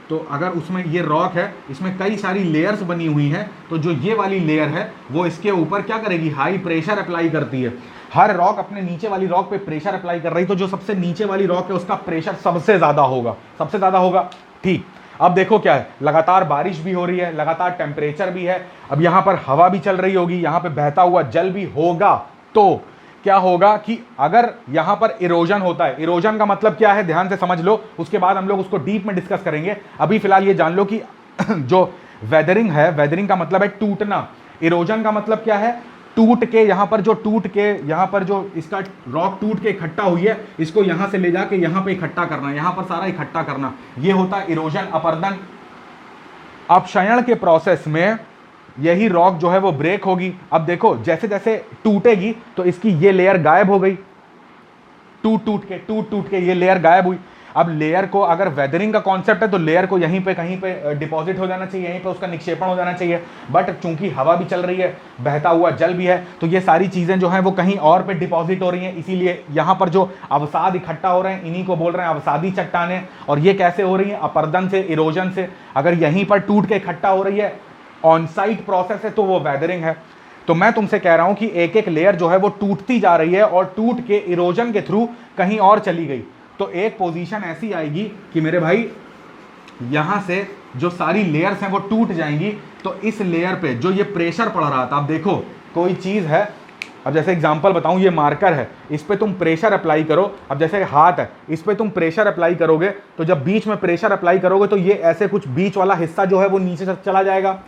तो अगर उसमें ये रॉक है, इसमें कई सारी लेयर्स बनी हुई हैं, तो जो ये वाली लेयर है वो इसके ऊपर क्या करेगी, हाई प्रेशर अप्लाई करती है। हर रॉक अपने नीचे वाली रॉक पे प्रेशर अप्लाई कर रही, तो जो सबसे नीचे वाली रॉक है उसका प्रेशर सबसे ज्यादा होगा, सबसे ज्यादा होगा। ठीक, अब देखो क्या है, लगातार बारिश भी हो रही है, लगातार टेम्परेचर भी है, अब यहां पर हवा भी चल रही होगी, यहां पे बहता हुआ जल भी होगा। तो क्या होगा कि अगर यहां पर इरोजन होता है, इरोजन का मतलब क्या है ध्यान से समझ लो, उसके बाद हम लोग उसको डीप में डिस्कस करेंगे। अभी फिलहाल ये जान लो कि जो वेदरिंग है, वेदरिंग का मतलब है टूटना, इरोजन का मतलब क्या है, टूट के यहां पर जो टूट के यहां पर जो इसका रॉक टूट के इकट्ठा हुई है, इसको यहां से ले जाके यहां पे इकट्ठा करना, यहां पर सारा इकट्ठा करना, ये होता है इरोजन, अपरदन। अपक्षयण के प्रोसेस में यही रॉक जो है वो ब्रेक होगी। अब देखो जैसे जैसे टूटेगी तो इसकी ये लेयर गायब हो गई, टूट टूट के ये लेयर गायब हुई। अब लेयर को, अगर वेदरिंग का कॉन्सेप्ट है तो लेयर को यहीं पे कहीं पे डिपॉजिट हो जाना चाहिए, यहीं पे उसका निक्षेपण हो जाना चाहिए, बट चूंकि हवा भी चल रही है, बहता हुआ जल भी है, तो ये सारी चीजें जो हैं वो कहीं और पे डिपॉजिट हो रही हैं, इसीलिए यहां पर जो अवसाद इकट्ठा हो रहे हैं इन्हीं को बोल रहे हैं अवसादी चट्टानें। और ये कैसे हो रही है, अपरदन से, इरोजन से। अगर यहीं पर टूट के इकट्ठा हो रही है, ऑन साइट प्रोसेस है, तो वो वेदरिंग है। तो मैं तुमसे कह रहा हूं कि एक एक लेयर जो है वो टूटती जा रही है और टूट के इरोजन के थ्रू कहीं और चली गई, तो एक पोजीशन ऐसी आएगी कि मेरे भाई यहां से जो सारी लेयर्स हैं वो टूट जाएंगी। तो इस लेयर पे जो ये प्रेशर पड़ रहा था, अब देखो कोई चीज है, अब जैसे एग्जांपल बताऊं, ये मार्कर है, इस पे तुम प्रेशर अप्लाई करो। अब जैसे हाथ है, इस पे तुम प्रेशर अप्लाई करोगे, तो जब बीच में प्रेशर अप्लाई करोगे तो ये ऐसे कुछ बीच वाला हिस्सा जो है वो नीचे चला जाएगा।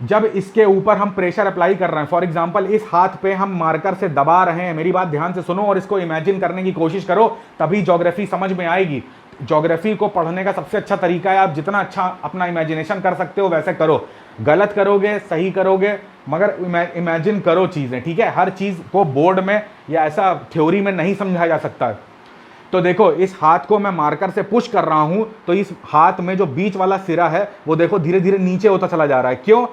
जब इसके ऊपर हम प्रेशर अप्लाई कर रहे हैं, फॉर एग्जांपल इस हाथ पे हम मार्कर से दबा रहे हैं, मेरी बात ध्यान से सुनो और इसको इमेजिन करने की कोशिश करो, तभी ज्योग्राफी समझ में आएगी। ज्योग्राफी को पढ़ने का सबसे अच्छा तरीका है, आप जितना अच्छा अपना इमेजिनेशन कर सकते हो वैसे करो, गलत करोगे सही करोगे, मगर इमेजिन करो चीजें, ठीक है। हर चीज को बोर्ड में या ऐसा थ्योरी में नहीं समझाया जा सकता है। तो देखो इस हाथ को मैं मार्कर से पुश कर रहा हूं, तो इस हाथ में जो बीच वाला सिरा है वो देखो धीरे धीरे नीचे होता चला जा रहा है। क्यों?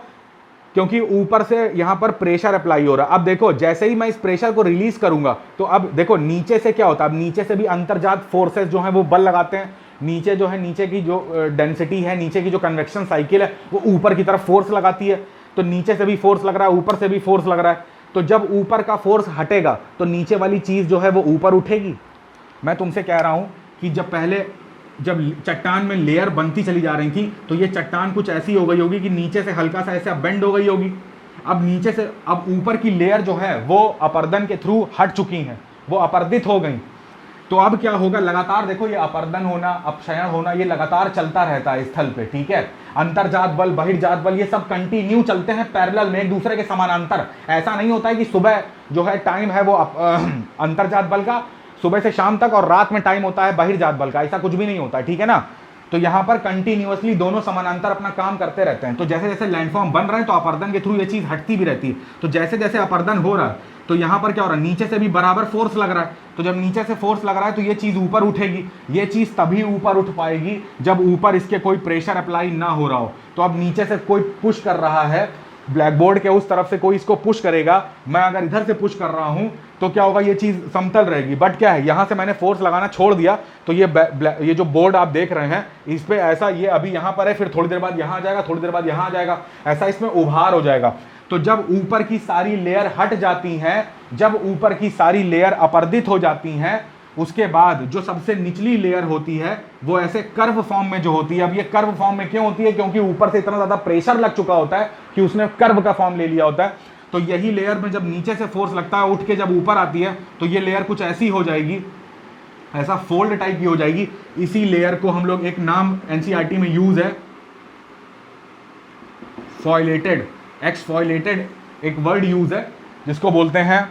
क्योंकि ऊपर से यहां पर प्रेशर अप्लाई हो रहा है। अब देखो जैसे ही मैं इस प्रेशर को रिलीज करूंगा, तो अब देखो नीचे से क्या होता है, अब नीचे से भी अंतर्जात फोर्सेस जो हैं वो बल लगाते हैं। नीचे जो है, नीचे की जो डेंसिटी है, नीचे की जो कन्वेक्शन साइकिल है वो ऊपर की तरफ फोर्स लगाती है, तो नीचे से भी फोर्स लग रहा है, ऊपर से भी फोर्स लग रहा है। तो जब ऊपर का फोर्स हटेगा तो नीचे वाली चीज जो है वो ऊपर उठेगी। मैं तुमसे कह रहा हूं कि जब चट्टान में लेयर बनती चली जा रही थी, तो ये चट्टान कुछ ऐसी हो गई होगी कि नीचे से हल्का सा ऐसे बेंड हो गई होगी। अब नीचे से, अब ऊपर की लेयर जो है वो अपरदन के थ्रू हट चुकी हैं, वो अपरदित हो गई। तो अब क्या होगा, लगातार देखो ये अपरदन होना, अपक्षयण होना, ये लगातार चलता रहता है स्थल पे, ठीक है। अंतर्जात बल, बहिर्जात बल, ये सब कंटिन्यू चलते हैं पैरेलल में, एक दूसरे के समानांतर। ऐसा नहीं होता है कि सुबह जो है टाइम है वो अंतर्जात बल का, सुबह से शाम तक, और रात में टाइम होता है बहिर्जात बल का, ऐसा कुछ भी नहीं होता है, ठीक है ना। तो यहां पर कंटिन्यूअसली दोनों समानांतर अपना काम करते रहते हैं। तो जैसे जैसे लैंडफॉर्म बन रहे हैं तो अपरदन के थ्रू ये चीज हटती भी रहती है। तो जैसे जैसे अपरदन हो रहा है तो यहां पर क्या हो रहा है, नीचे से भी बराबर फोर्स लग रहा है। तो जब नीचे से फोर्स लग रहा है तो ये चीज ऊपर उठेगी। ये चीज तभी ऊपर उठ पाएगी जब ऊपर इसके कोई प्रेशर अप्लाई ना हो रहा हो। तो अब नीचे से कोई पुश कर रहा है, ब्लैक बोर्ड के उस तरफ से कोई इसको पुश करेगा, मैं अगर इधर से पुश कर रहा हूं तो क्या होगा, ये चीज समतल रहेगी। बट क्या है, यहां से मैंने फोर्स लगाना छोड़ दिया तो ये जो बोर्ड आप देख रहे हैं इस पे ऐसा, ये अभी यहां पर है, फिर थोड़ी देर बाद यहां आ जाएगा, थोड़ी देर बाद यहां आ जाएगा, ऐसा इसमें उभार हो जाएगा। तो जब ऊपर की सारी लेयर हट जाती हैं, जब ऊपर की सारी लेयर अपरदित हो जाती हैं, उसके बाद जो सबसे निचली लेयर होती है वो ऐसे कर्व फॉर्म में जो होती है। अब ये कर्व फॉर्म में क्यों होती है, क्योंकि ऊपर से इतना ज्यादा प्रेशर लग चुका होता है कि उसने कर्व का फॉर्म ले लिया होता है। तो यही लेयर में जब नीचे से फोर्स लगता है, उठ के जब ऊपर आती है, तो ये लेयर कुछ ऐसी हो जाएगी, ऐसा फोल्ड टाइप की हो जाएगी। इसी लेयर को हम लोग, एक नाम एनसीईआरटी में यूज है, फॉइलेटेड, एक्सफॉइलेटेड एक वर्ड यूज है जिसको बोलते हैं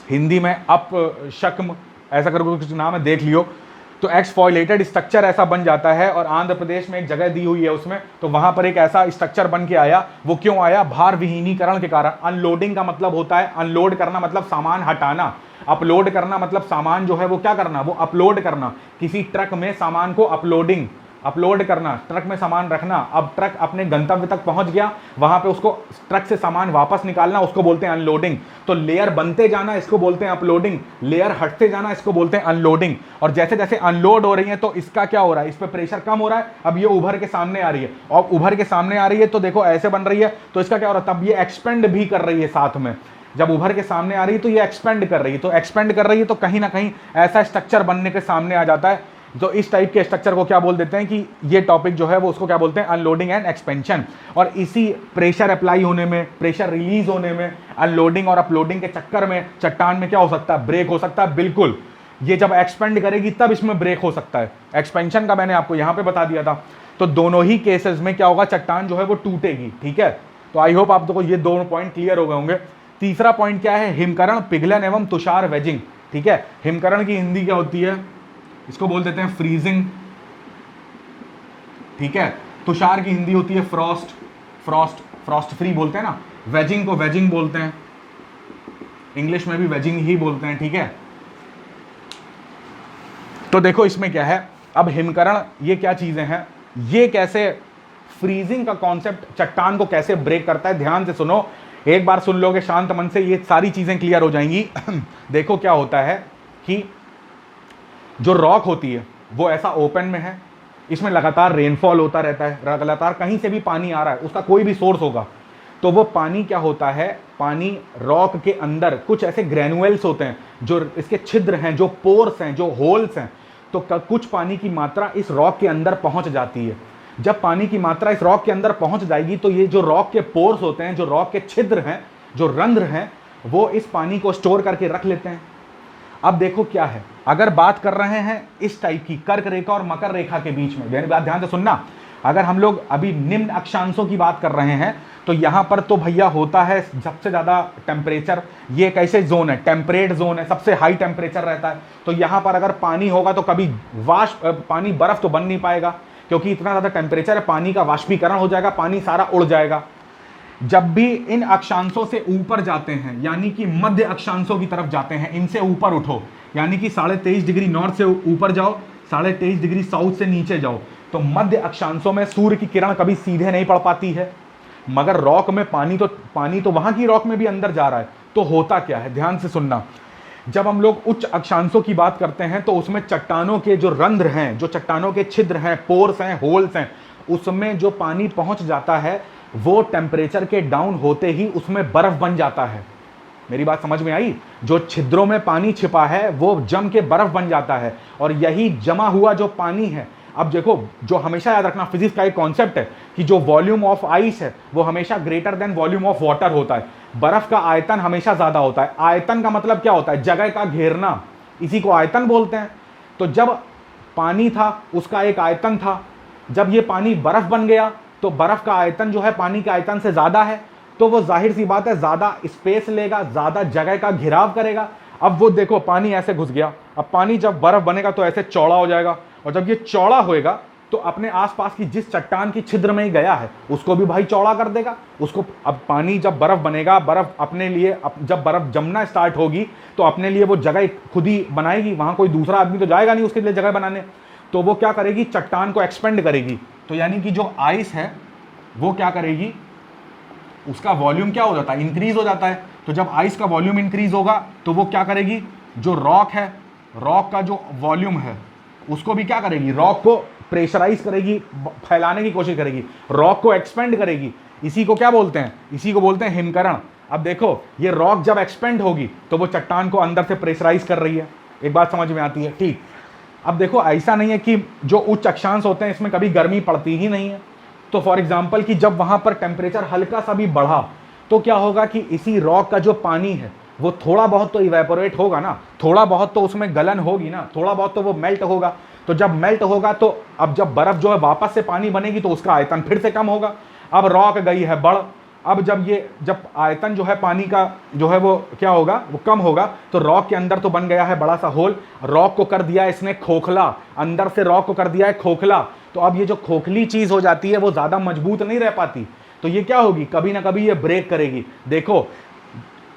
हिंदी में अपशक्म, ऐसा करके कुछ नाम है, देख लियो। तो एक्सफॉइलेटेड स्ट्रक्चर ऐसा बन जाता है, और आंध्र प्रदेश में एक जगह दी हुई है उसमें, तो वहां पर एक ऐसा स्ट्रक्चर बन के आया। वो क्यों आया, भार विहीनीकरण के कारण। अनलोडिंग का मतलब होता है, अनलोड करना मतलब सामान हटाना, अपलोड करना मतलब सामान जो है वो क्या करना, वो अपलोड करना। किसी ट्रक में सामान को अपलोडिंग, अपलोड करना, ट्रक में सामान रखना। अब ट्रक अपने गंतव्य तक पहुंच गया, वहां पे उसको ट्रक से सामान वापस निकालना, उसको बोलते हैं अनलोडिंग। तो लेयर बनते जाना, इसको बोलते हैं अपलोडिंग। लेयर हटते जाना, इसको बोलते हैं अनलोडिंग। और जैसे जैसे अनलोड हो रही है तो इसका क्या हो रहा है, इस पर प्रेशर कम हो रहा है, अब ये उभर के सामने आ रही है। और उभर के सामने आ रही है तो देखो ऐसे बन रही है, तो इसका क्या हो रहा है, तब ये एक्सपेंड भी कर रही है साथ में। जब उभर के सामने आ रही है तो ये एक्सपेंड कर रही है, तो एक्सपेंड कर रही है तो कहीं ना कहीं ऐसा स्ट्रक्चर बनने के सामने आ जाता है। तो इस टाइप के स्ट्रक्चर को क्या बोल देते हैं कि ये टॉपिक जो है वो उसको क्या बोलते हैं, अनलोडिंग एंड एक्सपेंशन। और इसी प्रेशर अप्लाई होने में, प्रेशर रिलीज होने में, अनलोडिंग और अपलोडिंग के चक्कर में चट्टान में क्या हो सकता है, ब्रेक हो सकता है। बिल्कुल, ये जब एक्सपेंड करेगी तब इसमें ब्रेक हो सकता है। एक्सपेंशन का मैंने आपको यहां पे बता दिया था। तो दोनों ही केसेस में क्या होगा, चट्टान जो है वो टूटेगी। ठीक है, तो आई होप आपको ये दोनों पॉइंट क्लियर हो गए होंगे। तीसरा पॉइंट क्या है, हिमकरण, पिघलन एवं तुषार वेजिंग। ठीक है, हिमकरण की हिंदी क्या होती है, इसको बोल देते हैं फ्रीजिंग। ठीक है, तुषार की हिंदी होती है फ्रॉस्ट, फ्रॉस्ट फ्री बोलते हैं ना। वेजिंग को वेजिंग बोलते हैं, इंग्लिश में भी वेजिंग ही बोलते हैं। ठीक है, तो देखो इसमें क्या है, अब हिमकरण ये क्या चीजें हैं, ये कैसे फ्रीजिंग का कॉन्सेप्ट चट्टान को कैसे ब्रेक करता है, ध्यान से सुनो। एक बार सुन लोगे शांत मन से, ये सारी चीजें क्लियर हो जाएंगी। देखो क्या होता है कि जो रॉक होती है वो ऐसा ओपन में है, इसमें लगातार रेनफॉल होता रहता है, लगातार कहीं से भी पानी आ रहा है, उसका कोई भी सोर्स होगा। तो वो पानी क्या होता है, पानी रॉक के अंदर कुछ ऐसे ग्रेनुअल्स होते हैं, जो इसके छिद्र हैं, जो पोर्स हैं, जो होल्स हैं। तो कुछ पानी की मात्रा इस रॉक के अंदर पहुंच जाती है। जब पानी की मात्रा इस रॉक के अंदर पहुंच जाएगी तो ये जो रॉक के पोर्स होते हैं, जो रॉक के छिद्र हैं, जो रंध्र हैं, वो इस पानी को स्टोर करके रख लेते हैं। अब देखो क्या है, अगर बात कर रहे हैं इस टाइप की कर्क रेखा और मकर रेखा के बीच में, मेरी बात ध्यान से सुनना। अगर हम लोग अभी निम्न अक्षांशों की बात कर रहे हैं तो यहां पर तो भैया होता है सबसे ज्यादा टेम्परेचर। ये कैसे जोन है, टेम्परेट जोन है, सबसे हाई टेम्परेचर रहता है। तो यहां पर अगर पानी होगा तो कभी पानी बर्फ तो बन नहीं पाएगा, क्योंकि इतना ज्यादा टेम्परेचर है, पानी का वाष्पीकरण हो जाएगा, पानी सारा उड़ जाएगा। जब भी इन अक्षांशों से ऊपर जाते हैं, यानी कि मध्य अक्षांशों की तरफ जाते हैं, इनसे ऊपर उठो, यानी कि 23.5 डिग्री नॉर्थ से ऊपर जाओ, 23.5 डिग्री साउथ से नीचे जाओ, तो मध्य अक्षांशों में सूर्य की किरण कभी सीधे नहीं पड़ पाती है। मगर रॉक में पानी तो वहां की रॉक में भी अंदर जा रहा है। तो होता क्या है, ध्यान से सुनना। जब हम लोग उच्च अक्षांशों की बात करते हैं तो उसमें चट्टानों के जो रंध्र हैं, जो चट्टानों के छिद्र हैं, पोर्स हैं, होल्स हैं, उसमें जो पानी पहुंच जाता है वो टेम्परेचर के डाउन होते ही उसमें बर्फ बन जाता है। मेरी बात समझ में आई? जो छिद्रों में पानी छिपा है वो जम के बर्फ बन जाता है, और यही जमा हुआ जो पानी है, अब देखो, जो हमेशा याद रखना, फिजिक्स का एक कॉन्सेप्ट है कि जो वॉल्यूम ऑफ आइस है वो हमेशा greater than volume of water होता है। बर्फ का आयतन हमेशा ज्यादा होता है। आयतन का मतलब क्या होता है, जगह का घेरना, इसी को आयतन बोलते हैं। तो जब पानी था उसका एक आयतन था, जब ये पानी बर्फ बन गया तो बर्फ का आयतन जो है पानी के आयतन से ज्यादा है, तो वो जाहिर सी बात है ज्यादा स्पेस लेगा, ज्यादा जगह का घेराव करेगा। अब वो देखो पानी ऐसे घुस गया, अब पानी जब बर्फ बनेगा तो ऐसे चौड़ा हो जाएगा, और जब ये चौड़ा होएगा तो अपने आसपास की जिस चट्टान की छिद्र में ही गया है उसको भी भाई चौड़ा कर देगा उसको। अब पानी जब बर्फ बनेगा, बर्फ अपने लिए जब बर्फ जमना स्टार्ट होगी तो अपने लिए वो जगह खुद ही बनाएगी, वहां कोई दूसरा आदमी तो जाएगा नहीं उसके लिए जगह बनाने। तो वो क्या करेगी, चट्टान को एक्सपेंड करेगी। तो यानी कि जो आइस है वो क्या करेगी, उसका वॉल्यूम क्या हो जाता है, इंक्रीज हो जाता है। तो जब आइस का वॉल्यूम इंक्रीज होगा तो वो क्या करेगी, जो रॉक है, रॉक का जो वॉल्यूम है उसको भी क्या करेगी, रॉक को प्रेशराइज करेगी, फैलाने की कोशिश करेगी, रॉक को एक्सपेंड करेगी। इसी को क्या बोलते हैं, इसी को बोलते हैं हिमकरण। अब देखो ये रॉक जब एक्सपेंड होगी तो वो चट्टान को अंदर से प्रेशराइज कर रही है। एक बात समझ में आती है? ठीक। अब देखो ऐसा नहीं है कि जो उच्च अक्षांश होते हैं इसमें कभी गर्मी पड़ती ही नहीं है। तो फॉर एग्जाम्पल कि जब वहां पर टेम्परेचर हल्का सा भी बढ़ा तो क्या होगा कि इसी रॉक का जो पानी है वो थोड़ा बहुत तो इवेपोरेट होगा ना, थोड़ा बहुत तो उसमें गलन होगी ना, थोड़ा बहुत तो वो मेल्ट होगा। तो जब मेल्ट होगा तो अब जब बर्फ जो है वापस से पानी बनेगी तो उसका आयतन फिर से कम होगा। अब रॉक गई है बढ़, अब जब आयतन जो है पानी का जो है वो क्या होगा, वो कम होगा। तो रॉक के अंदर तो बन गया है बड़ा सा होल, रॉक को कर दिया इसने खोखला, अंदर से रॉक को कर दिया है खोखला। तो अब ये जो खोखली चीज हो जाती है वो ज्यादा मजबूत नहीं रह पाती, तो ये क्या होगी, कभी ना कभी ये ब्रेक करेगी। देखो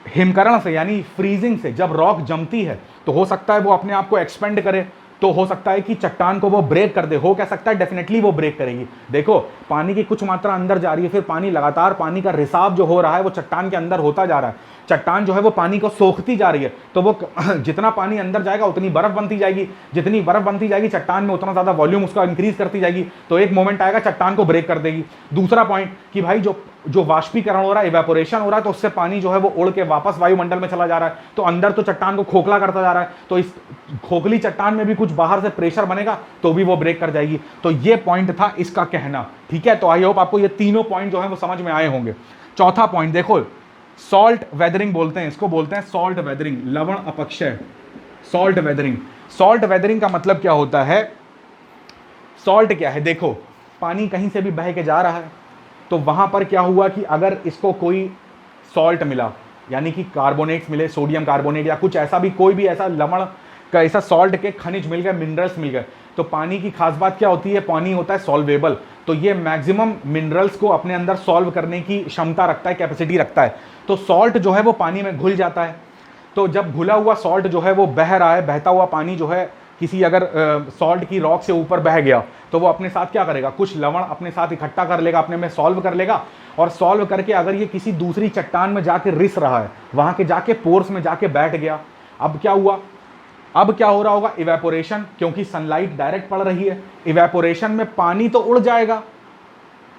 हिमकरण से यानी फ्रीजिंग से जब रॉक जमती है तो हो सकता है वो अपने आप को एक्सपेंड करे, तो हो सकता है कि चट्टान को वो ब्रेक कर दे। हो क्या सकता है, डेफिनेटली वो ब्रेक करेगी। देखो पानी की कुछ मात्रा अंदर जा रही है, फिर पानी लगातार, पानी का रिसाव जो हो रहा है वो चट्टान के अंदर होता जा रहा है, चट्टान जो है वो पानी को सोखती जा रही है, तो वो जितना पानी अंदर जाएगा उतनी बर्फ बनती जाएगी, जितनी बर्फ बनती जाएगी चट्टान में उतना ज्यादा वॉल्यूम उसका इंक्रीज करती जाएगी, तो एक मोमेंट आएगा चट्टान को ब्रेक कर देगी। दूसरा पॉइंट कि भाई जो वाष्पीकरण हो रहा है, इवेपोरेशन हो रहा है, तो उससे पानी जो है वो उड़ के वापस वायुमंडल में चला जा रहा है, तो अंदर तो चट्टान को खोखला करता जा रहा है, तो इस खोखली चट्टान में भी कुछ बाहर से प्रेशर बनेगा तो भी वो ब्रेक कर जाएगी। तो ये पॉइंट था इसका कहना, ठीक है। तो आई होप आपको ये तीनों पॉइंट जो है वो समझ में आए होंगे। चौथा पॉइंट देखो, सॉल्ट वेदरिंग बोलते हैं इसको, बोलते हैं सॉल्ट वेदरिंग, लवण अपक्षय, सॉल्ट वेदरिंग। सॉल्ट वेदरिंग का मतलब क्या होता है, सॉल्ट क्या है, देखो पानी कहीं से भी बह के जा रहा है, तो वहां पर क्या हुआ कि अगर इसको कोई सॉल्ट मिला, यानी कि कार्बोनेट्स मिले, सोडियम कार्बोनेट या कुछ ऐसा भी, कोई भी ऐसा लवण का ऐसा सॉल्ट के खनिज मिल गए, मिनरल्स मिल गए, तो पानी की खास बात क्या होती है, पानी होता है सॉल्वेबल, तो ये मैक्सिमम मिनरल्स को अपने अंदर सॉल्व करने की क्षमता रखता है, कैपेसिटी रखता है। तो सॉल्ट जो है वो पानी में घुल जाता है, तो जब घुला हुआ सॉल्ट जो है वो बह रहा है, बहता हुआ पानी जो है किसी अगर सॉल्ट की रॉक से ऊपर बह गया, तो वो अपने साथ क्या करेगा, कुछ लवण अपने साथ इकट्ठा कर लेगा, अपने में सॉल्व कर लेगा, और सॉल्व करके अगर ये किसी दूसरी चट्टान में जाके रिस रहा है, वहां के जाके पोर्स में जाके बैठ गया, अब क्या हुआ, अब क्या हो रहा होगा, इवेपोरेशन, क्योंकि सनलाइट डायरेक्ट पड़ रही है, इवेपोरेशन में पानी तो उड़ जाएगा,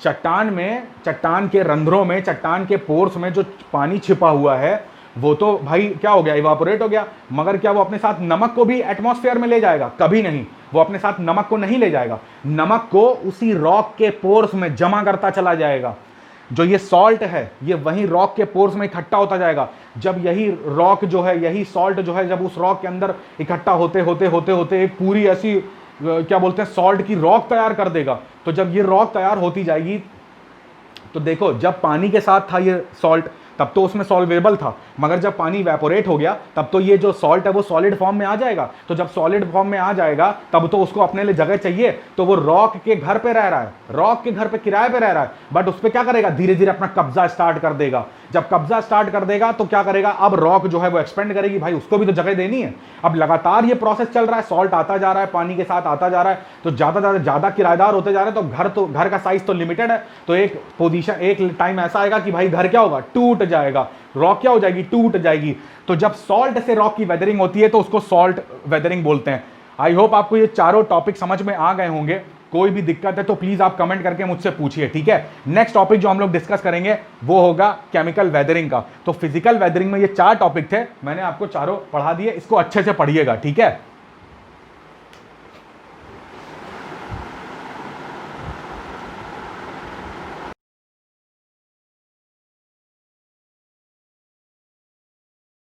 चट्टान में, चट्टान के रंध्रों में, चट्टान के पोर्स में जो पानी छिपा हुआ है वो तो भाई क्या हो गया, इवापोरेट हो गया, मगर क्या वो अपने साथ नमक को भी एटमॉस्फेयर में ले जाएगा, कभी नहीं, वो अपने साथ नमक को नहीं ले जाएगा, नमक को उसी रॉक के पोर्स में जमा करता चला जाएगा। जो ये सॉल्ट है ये वहीं रॉक के पोर्स में इकट्ठा होता जाएगा, जब यही रॉक जो है, यही सॉल्ट जो है, जब उस रॉक के अंदर इकट्ठा होते होते होते होते एक पूरी ऐसी क्या बोलते हैं सॉल्ट की रॉक तैयार कर देगा, तो जब ये रॉक तैयार होती जाएगी, तो देखो जब पानी के साथ था ये सॉल्ट तब तो उसमें सॉल्वेबल था, मगर जब पानी इवेपोरेट हो गया तब तो ये जो सॉल्ट है वो सॉलिड फॉर्म में आ जाएगा, तो जब सॉलिड फॉर्म में आ जाएगा तब तो उसको अपने लिए जगह चाहिए, तो वो रॉक के घर पे रह रहा है, रॉक के घर पे किराए पे रह रहा है, बट उस पर क्या करेगा, धीरे धीरे अपना कब्जा स्टार्ट कर देगा, जब कब्जा स्टार्ट कर देगा तो क्या करेगा, अब रॉक जो है वो एक्सपेंड करेगी, भाई उसको भी तो जगह देनी है, अब लगातार ये प्रोसेस चल रहा है, सॉल्ट आता जा रहा है, पानी के साथ आता जा रहा है, तो ज्यादा किराएदार होते जा रहे हैं, तो घर का साइज तो लिमिटेड है, तो एक पोजीशन, एक टाइम ऐसा आएगा कि भाई घर क्या होगा, टूट जाएगा, रॉक क्या हो जाएगी, टूट जाएगी। तो जब सॉल्ट से रॉक की वेदरिंग होती है तो उसको सॉल्ट वेदरिंग बोलते हैं। आई होप आपको ये चारों टॉपिक समझ में आ गए होंगे, कोई भी दिक्कत है तो प्लीज आप कमेंट करके मुझसे पूछिए, ठीक है। नेक्स्ट टॉपिक जो हम लोग डिस्कस करेंगे वो होगा केमिकल वेदरिंग का। तो फिजिकल वेदरिंग में ये 4 टॉपिक थे, मैंने आपको चारों पढ़ा दिए, इसको अच्छे से पढ़िएगा, ठीक है।